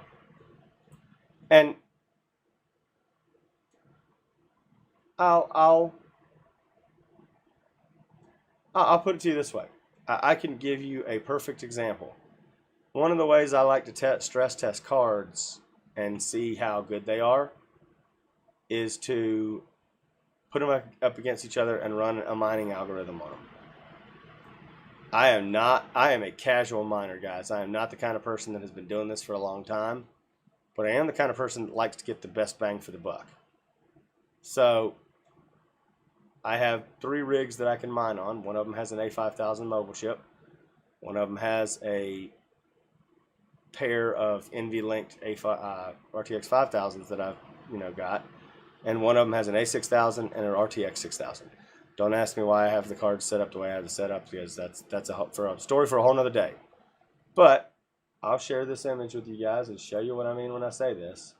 And I'll put it to you this way. I can give you a perfect example. One of the ways I like to stress test cards and see how good they are is to put them up against each other and run a mining algorithm on them. I am a casual miner, guys. I am not the kind of person that has been doing this for a long time, but I am the kind of person that likes to get the best bang for the buck. So I have 3 rigs that I can mine on. One of them has an A5000 mobile chip. One of them has a pair of NV-linked RTX 5000s that I've got, and one of them has an A6000 and an RTX 6000. Don't ask me why I have the cards set up the way I have it set up, because that's a story for a whole nother day. But I'll share this image with you guys and show you what I mean when I say this.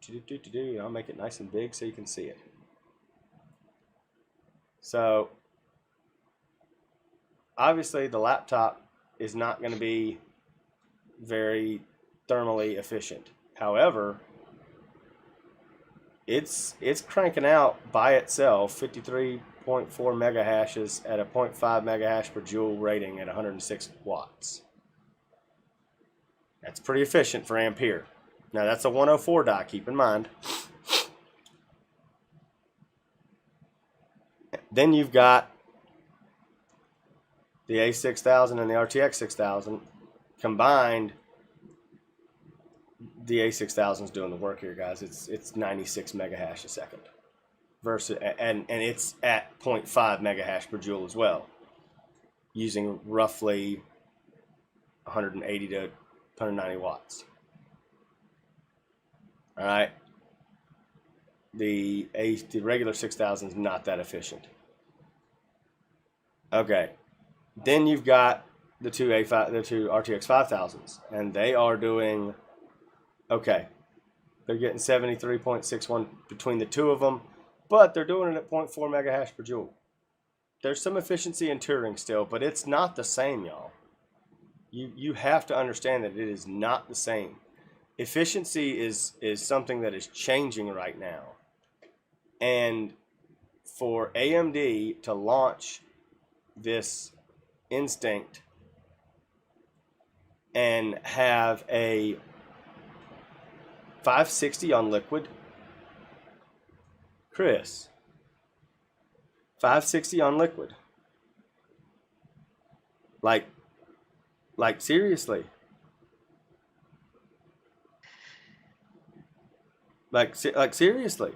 I'll make it nice and big so you can see it. So obviously the laptop is not going to be very thermally efficient. However, it's cranking out by itself 53.4 mega hashes at a 0.5 mega hash per joule rating at 106 watts. That's pretty efficient for Ampere. Now that's a 104 die, keep in mind. Then you've got the A6000 and the RTX 6000 combined. The A6000 is doing the work here, guys. It's 96 mega hash a second, versus and it's at 0.5 mega hash per joule as well, using roughly 180 to 190 watts. All right. The regular 6000 is not that efficient. Okay. Then you've got the two RTX 5000s, and they are doing okay. They're getting 73.61 between the two of them, but they're doing it at 0.4 mega hash per joule. There's some efficiency in Turing still, but it's not the same, y'all. You have to understand that it is not the same. Efficiency is something that is changing right now. And for AMD to launch this Instinct and have a 560 on liquid, Chris, 560 on liquid, like seriously, like seriously.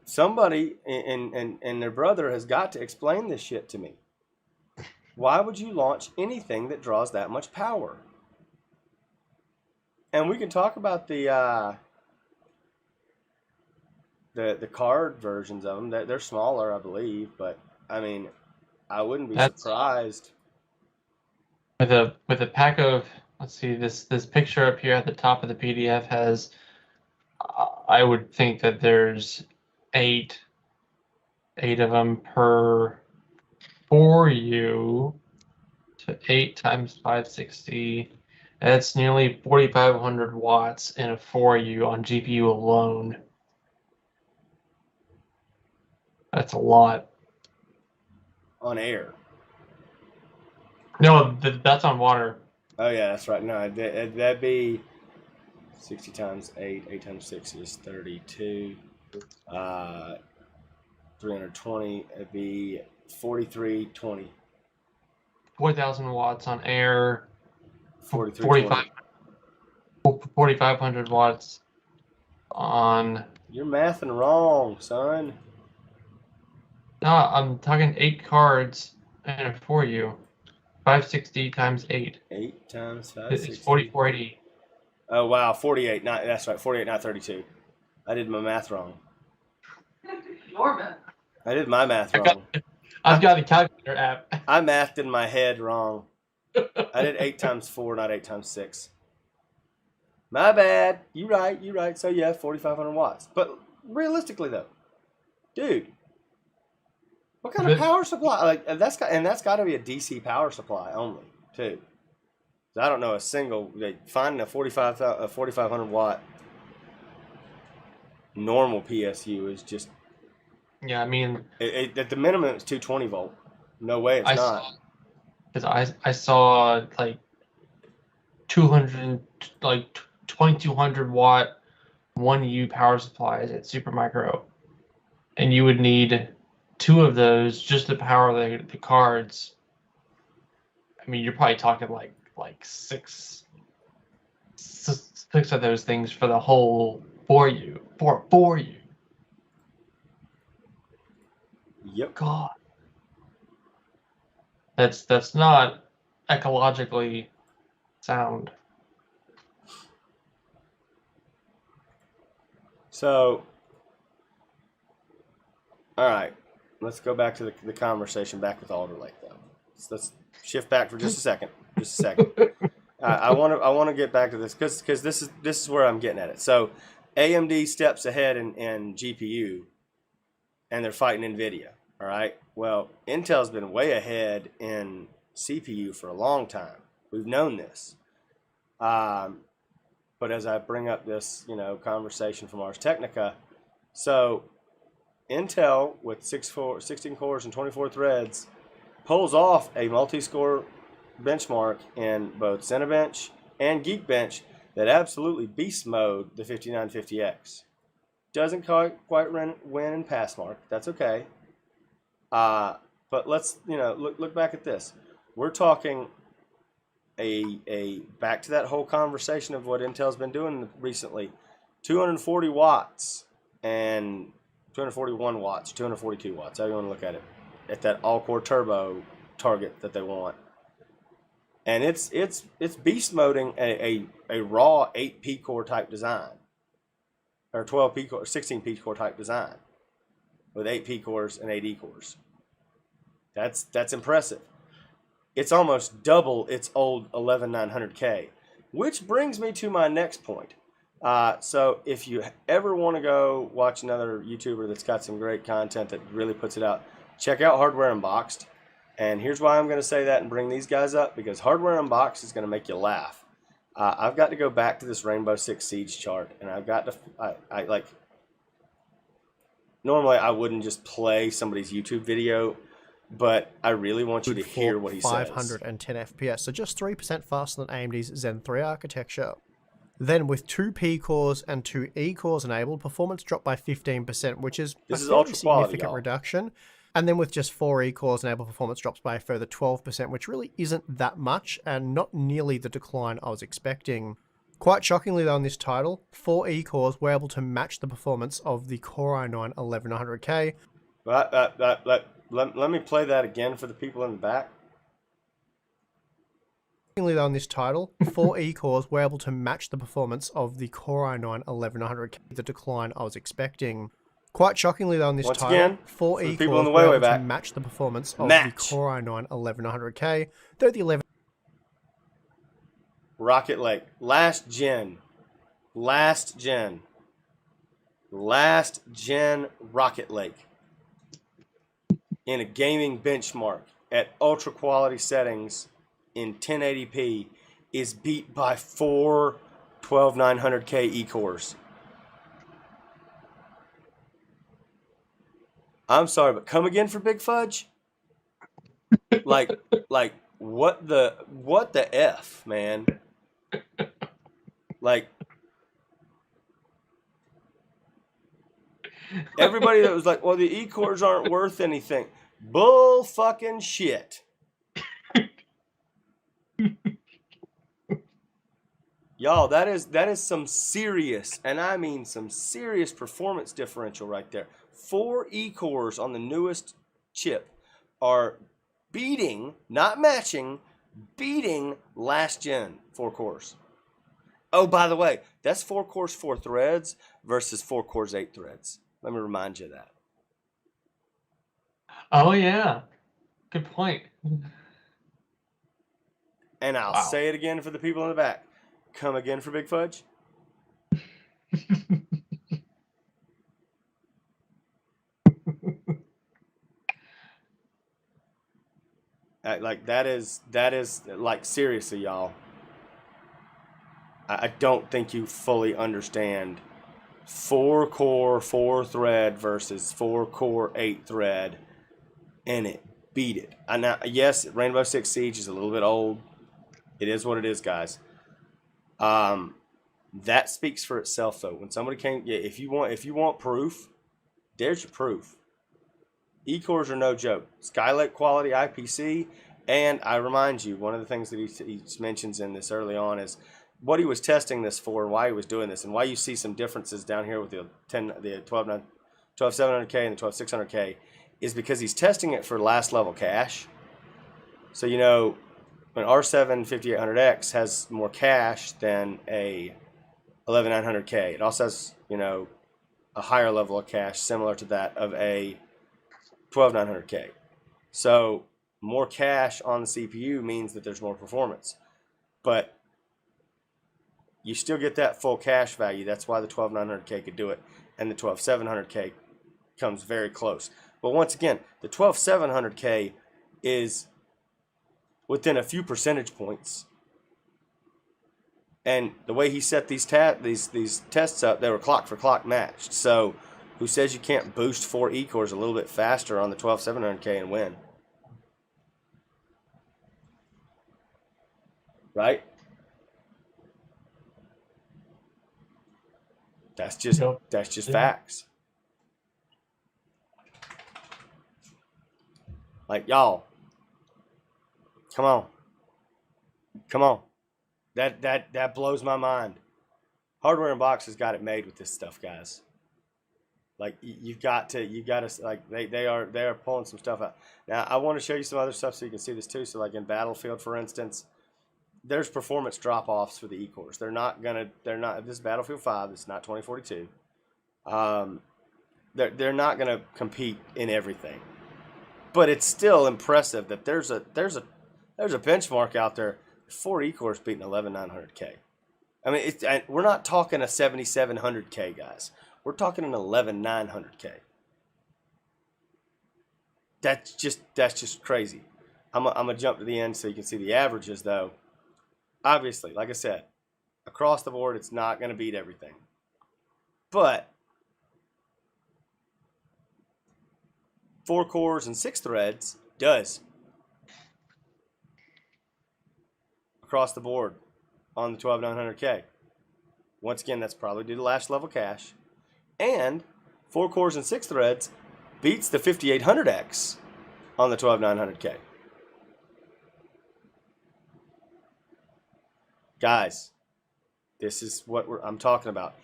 Somebody and their brother has got to explain this shit to me. Why would you launch anything that draws that much power? And we can talk about the card versions of them. They're smaller, I believe, but I mean, I wouldn't be surprised. With a pack of, let's see, this picture up here at the top of the PDF has, I would think that there's eight of them per for you, to 8 times 560, That's nearly 4,500 watts in a 4U on GPU alone. That's a lot. On air. No, that's on water. Oh yeah, that's right. No, that'd be 60 times 8. 8 times 6 is 32. 320. It'd be 4320. 4,000 watts on air. 4320. 4,500 watts on. You're mathing wrong, son. No, I'm talking 8 cards and a 4U. 560 times 8. 8 times 5. It's 4,480. Oh wow, 48. Not that's right. 48, not 32. I did my math wrong. Your math. I did my math wrong. I've got the calculator app. I mathed in my head wrong. I did 8 times 4, not 8 times 6. My bad. You right. So yeah, 4,500 watts. But realistically though, dude, what kind of power supply? Like that's got to be a DC power supply only too. I don't know a single. Finding a 4,500 watt normal PSU is just. Yeah, I mean, at the minimum it's 220 volt. No way it's not. Because I saw like 2,200 watt 1U power supplies at Supermicro, and you would need 2 of those just to power the cards. I mean, you're probably talking like six of those things for the whole 4U. For 4U. Yep. God. That's not ecologically sound. So, all right, let's go back to the conversation back with Alder Lake though. Let's shift back for just a second. I want to get back to this because this is where I'm getting at it. So, AMD steps ahead in GPU, and they're fighting NVIDIA. All right. Well, Intel's been way ahead in CPU for a long time. We've known this. But as I bring up this, conversation from Ars Technica, so Intel with 16 cores and 24 threads pulls off a multi-score benchmark in both Cinebench and Geekbench that absolutely beast mode the 5950X. Doesn't quite win in pass mark. That's okay. But let's look back at this. We're talking a back to that whole conversation of what Intel's been doing recently. 240 watts and 241 watts, 242 watts. How do you want to look at it? At that all-core turbo target that they want. And it's beast moding a raw 8P core type design. Or 12P core, 16P core type design. With 8P cores and 8E cores. That's impressive. It's almost double its old 11900K, which brings me to my next point. So if you ever want to go watch another YouTuber that's got some great content that really puts it out, check out Hardware Unboxed. And here's why I'm going to say that and bring these guys up, because Hardware Unboxed is going to make you laugh. I've got to go back to this Rainbow Six Siege chart, and I've got to normally I wouldn't just play somebody's YouTube video, but I really want you to hear what he says. 510 FPS, so just 3% faster than AMD's Zen 3 architecture. Then with 2 P cores and 2 E cores enabled, performance dropped by 15%, which is a fairly significant reduction. And then with just 4 E cores enabled, performance drops by a further 12%, which really isn't that much and not nearly the decline I was expecting. Quite shockingly though in this title, 4 E cores were able to match the performance of the Core i9 1100K. Let me play that again for the people in the back. Shockingly though in this title, 4 E cores were able to match the performance of the Core i9 1100K, the decline I was expecting. Quite shockingly though in this title, 4 E cores were able to match the performance of the Core i9 1100K, though the 11 Rocket Lake, last gen Rocket Lake in a gaming benchmark at ultra quality settings in 1080p is beat by 4 12900K E-cores. I'm sorry, but come again for Big Fudge? like what the F, man? Like, everybody that was like, well, the E-cores aren't worth anything. Bull fucking shit. Y'all, that is some serious, and I mean some serious performance differential right there. 4 E-cores on the newest chip are beating, not matching, beating last gen 4 cores. Oh, by the way, that's 4 cores, 4 threads versus 4 cores, 8 threads. Let me remind you of that. Oh yeah, good point. And I'll say it again for the people in the back. Come again for Big Fudge? Like, that is like, seriously, y'all. I don't think you fully understand 4 core, 4 thread versus 4 core, 8 thread, and it beat it. Now, yes, Rainbow Six Siege is a little bit old. It is what it is, guys. That speaks for itself, though. When somebody came, yeah, if you want proof, there's your proof. E-cores are no joke. Skylake quality IPC, and I remind you, one of the things that he mentions in this early on is what he was testing this for, and why he was doing this, and why you see some differences down here with the 12700K and the 12600K is because he's testing it for last level cache. So, you know, an R7 5800X has more cache than a 11900K. It also has, you know, a higher level of cache similar to that of a 12900K. So more cache on the CPU means that there's more performance. But you still get that full cache value. That's why the 12900K could do it. And the 12700K comes very close. But once again, the 12700K is within a few percentage points. And the way he set these tests up, they were clock for clock matched. So who says you can't boost 4 E-cores a little bit faster on the 12700K and win? Right? That's just facts. Like, y'all, come on. That blows my mind. Hardware Unboxed has got it made with this stuff, guys. Like, you've got to like, they are pulling some stuff out. Now, I want to show you some other stuff so you can see this too. So, like in Battlefield, for instance, there's performance drop-offs for the E-cores. They're not. This is Battlefield 5. This is not 2042. They're not gonna compete in everything, but it's still impressive that there's a benchmark out there. 4 E-cores beating 11900K. I mean, we're not talking a 7700K, guys. We're talking an 11900K. That's just crazy. I'm gonna jump to the end so you can see the averages, though. Obviously, like I said, across the board, it's not gonna beat everything, but 4 cores and 6 threads does. Across the board on the 12900K. Once again, that's probably due to last level cache. And 4 cores and 6 threads beats the 5800X on the 12900K. Guys, this is what I'm talking about.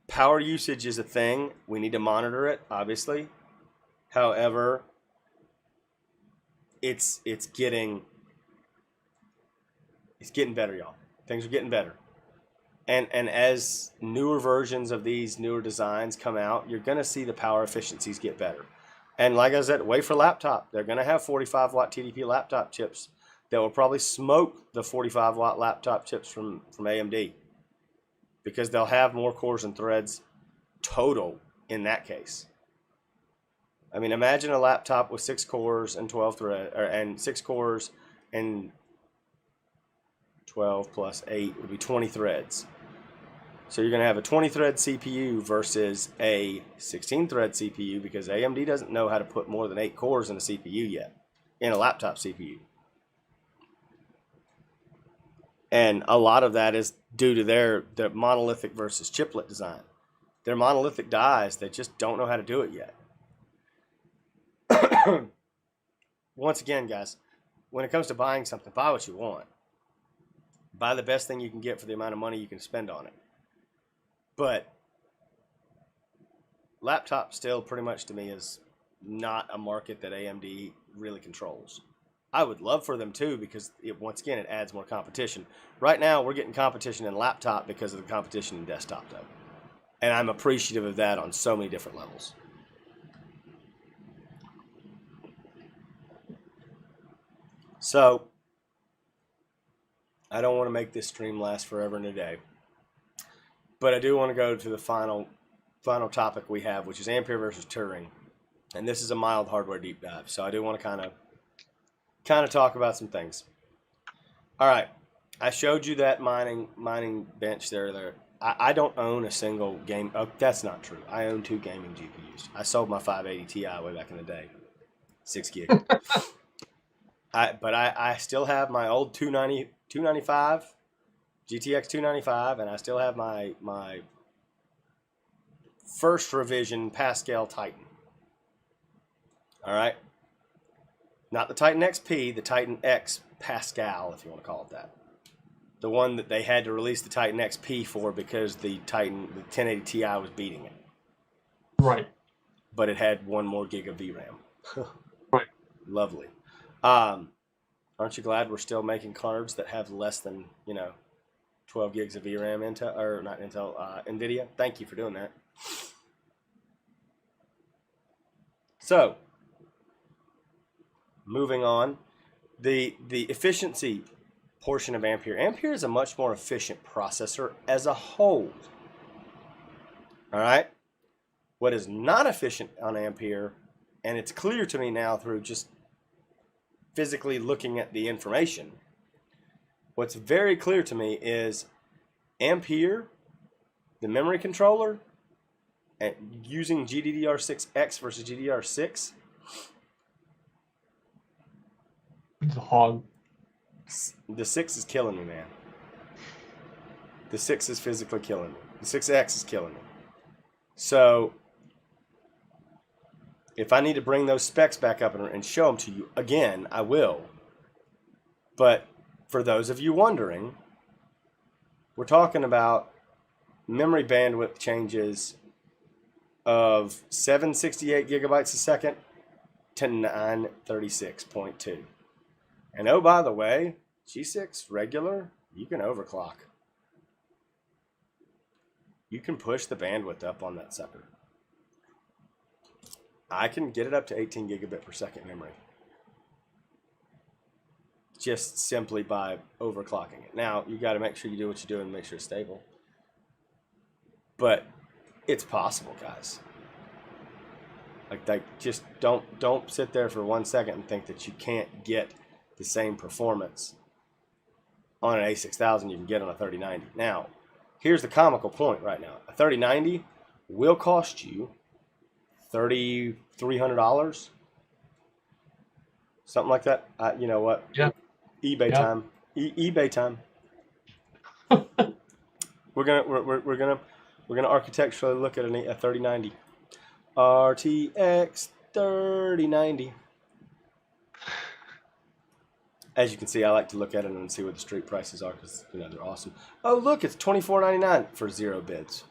Power usage is a thing. We need to monitor it, obviously. However, it's getting better, y'all. Things are getting better. And as newer versions of these newer designs come out, you're going to see the power efficiencies get better. And like I said, wafer laptop, they're going to have 45 watt TDP laptop chips that will probably smoke the 45 watt laptop chips from AMD, because they'll have more cores and threads total in that case. I mean, imagine a laptop with 6 cores and 12 threads, and 6 cores and 12 plus 8 would be 20 threads. So you're going to have a 20-thread CPU versus a 16-thread CPU because AMD doesn't know how to put more than 8 cores in a CPU yet, in a laptop CPU. And a lot of that is due to their monolithic versus chiplet design. They're monolithic dies, they just don't know how to do it yet. Once again, guys, when it comes to buying something, buy what you want. Buy the best thing you can get for the amount of money you can spend on it. But laptop still pretty much to me is not a market that AMD really controls. I would love for them to because once again it adds more competition. Right now we're getting competition in laptop because of the competition in desktop though. And I'm appreciative of that on so many different levels. So I don't want to make this stream last forever and a day. But I do want to go to the final topic we have, which is Ampere versus Turing. And this is a mild hardware deep dive. So I do want to kind of talk about some things. All right. I showed you that mining bench there. I don't own a single game. Oh, that's not true. I own 2 gaming GPUs. I sold my 580 Ti way back in the day. 6 gig. But I still have my old 295 GTX 295, and I still have my first revision Pascal Titan. All right, not the Titan XP, the Titan X Pascal, if you want to call it that. The one that they had to release the Titan XP for because the 1080 Ti was beating it. Right. But it had 1 more gig of VRAM. Right. Lovely. Aren't you glad we're still making cards that have less than 12 gigs of VRAM NVIDIA? Thank you for doing that. So, moving on, the efficiency portion of Ampere. Ampere is a much more efficient processor as a whole. All right? What is not efficient on Ampere, and it's clear to me now through just physically looking at the information, what's very clear to me is Ampere, the memory controller, and using GDDR6X versus GDDR6. It's a hog. The 6 is killing me, man. The 6 is physically killing me. The 6X is killing me. So, if I need to bring those specs back up and show them to you again, I will. But for those of you wondering, we're talking about memory bandwidth changes of 768 gigabytes a second to 936.2. And oh, by the way, G6 regular, you can overclock. You can push the bandwidth up on that sucker. I can get it up to 18 gigabit per second memory. Just simply by overclocking it. Now, you got to make sure you do what you do and make sure it's stable. But it's possible, guys. Like just don't sit there for 1 second and think that you can't get the same performance on an A6000 you can get on a 3090. Now, here's the comical point right now. A 3090 will cost you $3,300, something like that. You know what? Yeah. eBay time. eBay time. We're gonna architecturally look at a 3090. RTX 3090. As you can see, I like to look at it and see what the street prices are because they're awesome. Oh, look, it's $24.99 for 0 bids.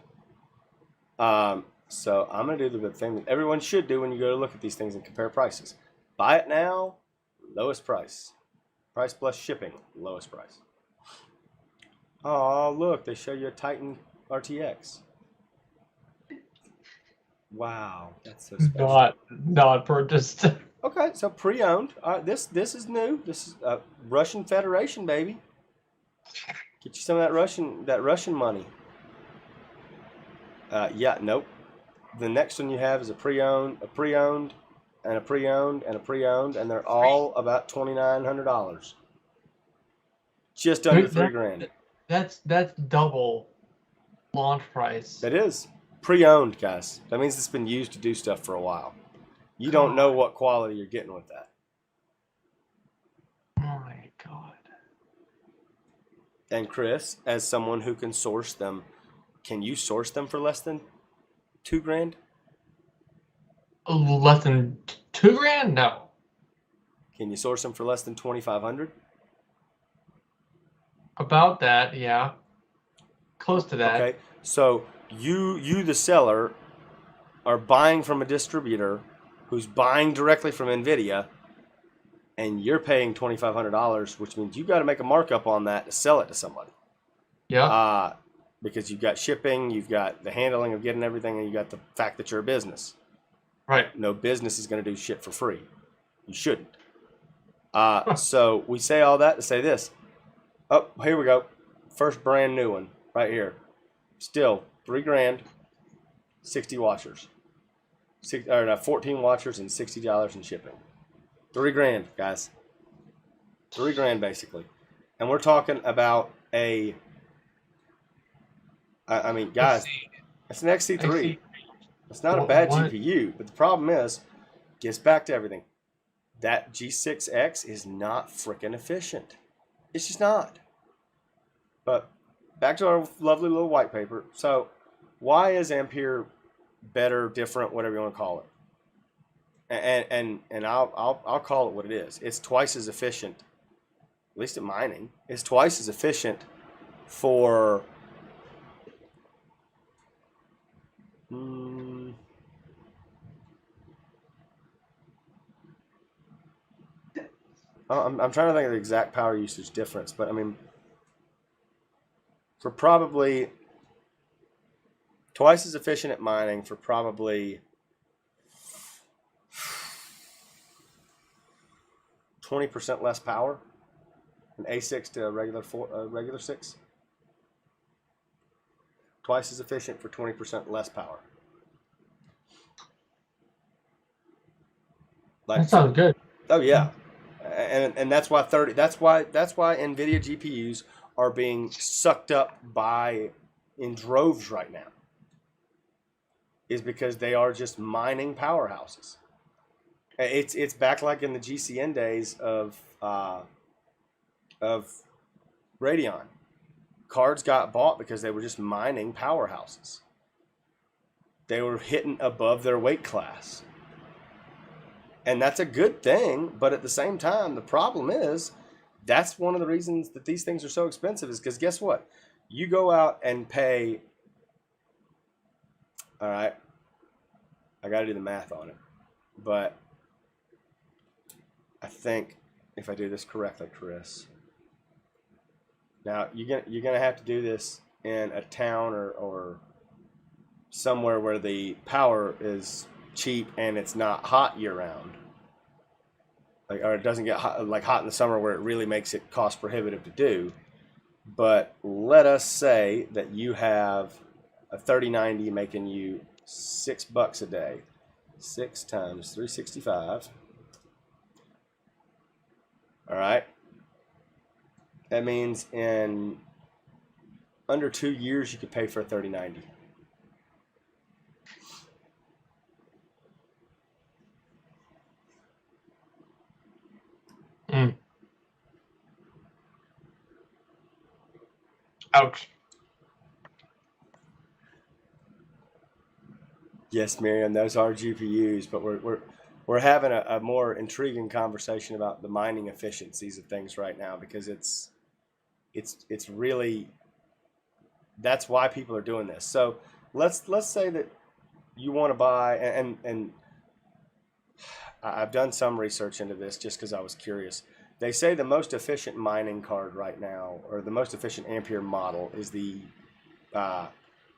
So I'm going to do the thing that everyone should do when you go to look at these things and compare prices. Buy it now, lowest price. Price plus shipping, lowest price. Oh, look, they show you a Titan RTX. Wow, that's so special. Not purchased. Okay, so pre-owned. This is new. This is Russian Federation, baby. Get you some of that Russian money. Yeah, nope. The next one you have is a pre-owned, and a pre-owned, and a pre-owned, and they're all about $2,900. Just under That- $3,000. That's double launch price. That is pre-owned, guys. That means it's been used to do stuff for a while. You don't know what quality you're getting with that. Oh my god. And Chris, as someone who can source them, can you source them for less than $2,000? Less than $2,000? No. Can you source them for less than $2,500? About that, yeah. Close to that. Okay, so you the seller are buying from a distributor who's buying directly from NVIDIA, and you're paying $2,500, which means you got to make a markup on that to sell it to somebody. Yeah. Because you've got shipping, you've got the handling of getting everything, and you got the fact that you're a business. Right. No business is going to do shit for free. You shouldn't. So we say all that to say this. Oh, here we go. First brand new one right here. Still $3,000, 60 washers. 14 washers and $60 in shipping. $3,000, guys. $3,000 basically. And we're talking about I mean, guys, it's an XC3. It's not a bad GPU, but the problem is, gets back to everything. That G6X is not freaking efficient. It's just not. But back to our lovely little white paper. So, why is Ampere better, different, whatever you want to call it? And I'll call it what it is. It's twice as efficient, at least at mining. It's twice as efficient for I'm trying to think of the exact power usage difference, but I mean, for probably twice as efficient at mining for probably 20% less power, an A6 to a regular 6. Twice as efficient for 20% less power. That sounds good. Oh yeah, and that's why That's why NVIDIA GPUs are being sucked up in droves right now. Is because they are just mining powerhouses. It's back like in the GCN days of Radeon. Cards got bought because they were just mining powerhouses. They were hitting above their weight class. And that's a good thing, but at the same time, the problem is that's one of the reasons that these things are so expensive is because guess what? You go out and pay, all right, I got to do the math on it, but I think if I do this correctly, Chris, now you're gonna have to do this in a town or somewhere where the power is cheap and it's not hot year round, or it doesn't get hot in the summer where it really makes it cost prohibitive to do. But let us say that you have a 3090 making you $6 a day. 6 times 365. All right. That means in under 2 years you could pay for a 3090. Ouch. Yes, Miriam, those are GPUs, but we're having a more intriguing conversation about the mining efficiencies of things right now because it's really, that's why people are doing this. So let's say that you want to buy, and I've done some research into this just because I was curious. They say the most efficient mining card right now, or the most efficient Ampere model, is the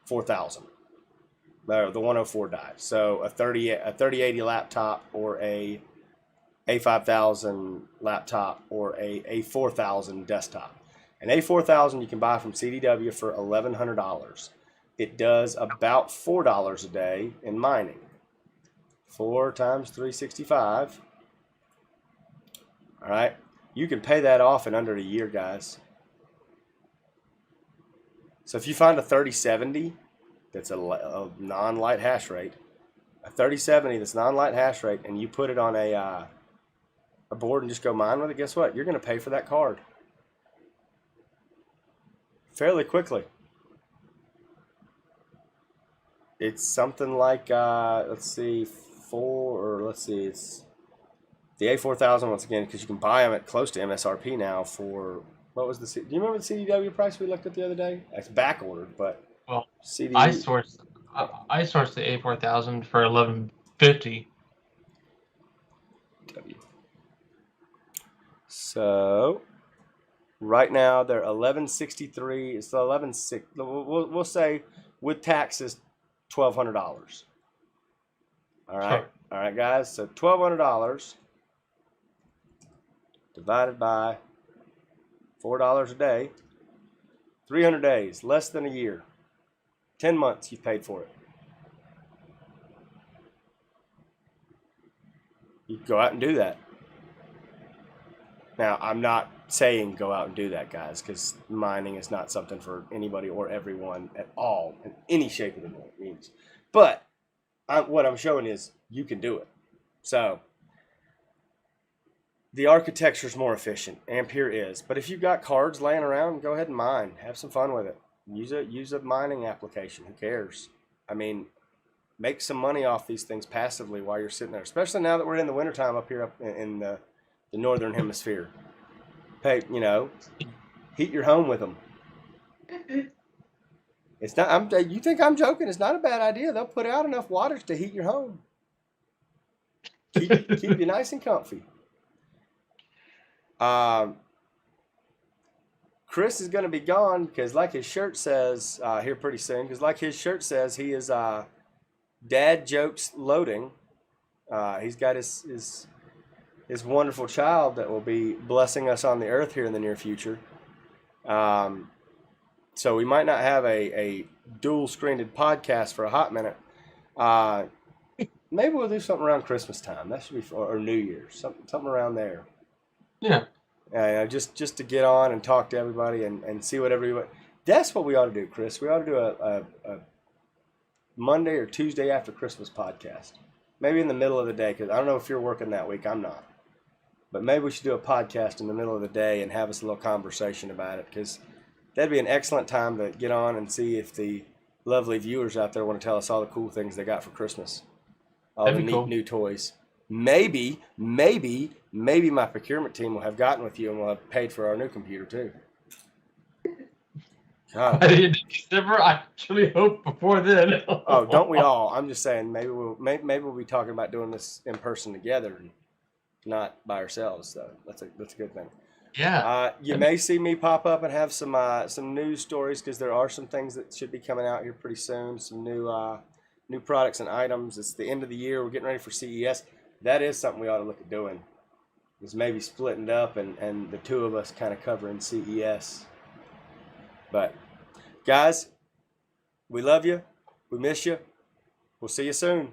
4000, the 104 die. So a 3080 laptop, or a 5000 laptop, or a 4000 desktop. An A4000 you can buy from CDW for $1,100. It does about $4 a day in mining. 4 times 365. All right. You can pay that off in under a year, guys. So if you find a 3070 that's a non-light hash rate, a 3070 that's non-light hash rate, and you put it on a board and just go mine with it, guess what? You're going to pay for that card fairly quickly. It's something like, it's the A4000 once again, because you can buy them at close to MSRP now for, what was do you remember the CDW price we looked at the other day? It's back ordered, but Well, CD. I sourced the A4000 for $11.50. So right now they're $11.63. It's $11.6. We'll say with taxes $1,200. All right, Sure. All right, guys. So $1,200 divided by $4 a day, 300 days, less than a year, 10 months you've paid for it. You can go out and do that. Now, I'm not saying go out and do that, guys, because mining is not something for anybody or everyone at all in any shape of the means. But what I'm showing is you can do it. So the architecture is more efficient. Ampere is. But if you've got cards laying around, go ahead and mine. Have some fun with it. Use a mining application. Who cares? I mean, make some money off these things passively while you're sitting there, especially now that we're in the wintertime up here up in the northern hemisphere. Hey, heat your home with them. It's not. You think I'm joking? It's not a bad idea. They'll put out enough wattage to heat your home. Keep you nice and comfy. Chris is going to be gone because, like his shirt says, here pretty soon. Because, like his shirt says, he is dad jokes loading. He's got his wonderful child that will be blessing us on the earth here in the near future. So we might not have a dual-screened podcast for a hot minute. Maybe we'll do something around Christmas time. That should be, or New Year's, something around there. Yeah. Just to get on and talk to everybody and see what everybody. That's what we ought to do, Chris. We ought to do a Monday or Tuesday after Christmas podcast. Maybe in the middle of the day, because I don't know if you're working that week. I'm not. But maybe we should do a podcast in the middle of the day and have us a little conversation about it, because that'd be an excellent time to get on and see if the lovely viewers out there want to tell us all the cool things they got for Christmas. All the neat new toys. Maybe my procurement team will have gotten with you and will have paid for our new computer too. God. I never actually hope before then. Oh, don't we all? I'm just saying maybe we'll be talking about doing this in person together and not by ourselves. So that's a good thing. Yeah. You may see me pop up and have some news stories, because there are some things that should be coming out here pretty soon. Some new products and items. It's the end of the year. We're getting ready for CES. That is something we ought to look at doing. Is maybe splitting up and the two of us kind of covering CES. But guys, we love you. We miss you. We'll see you soon.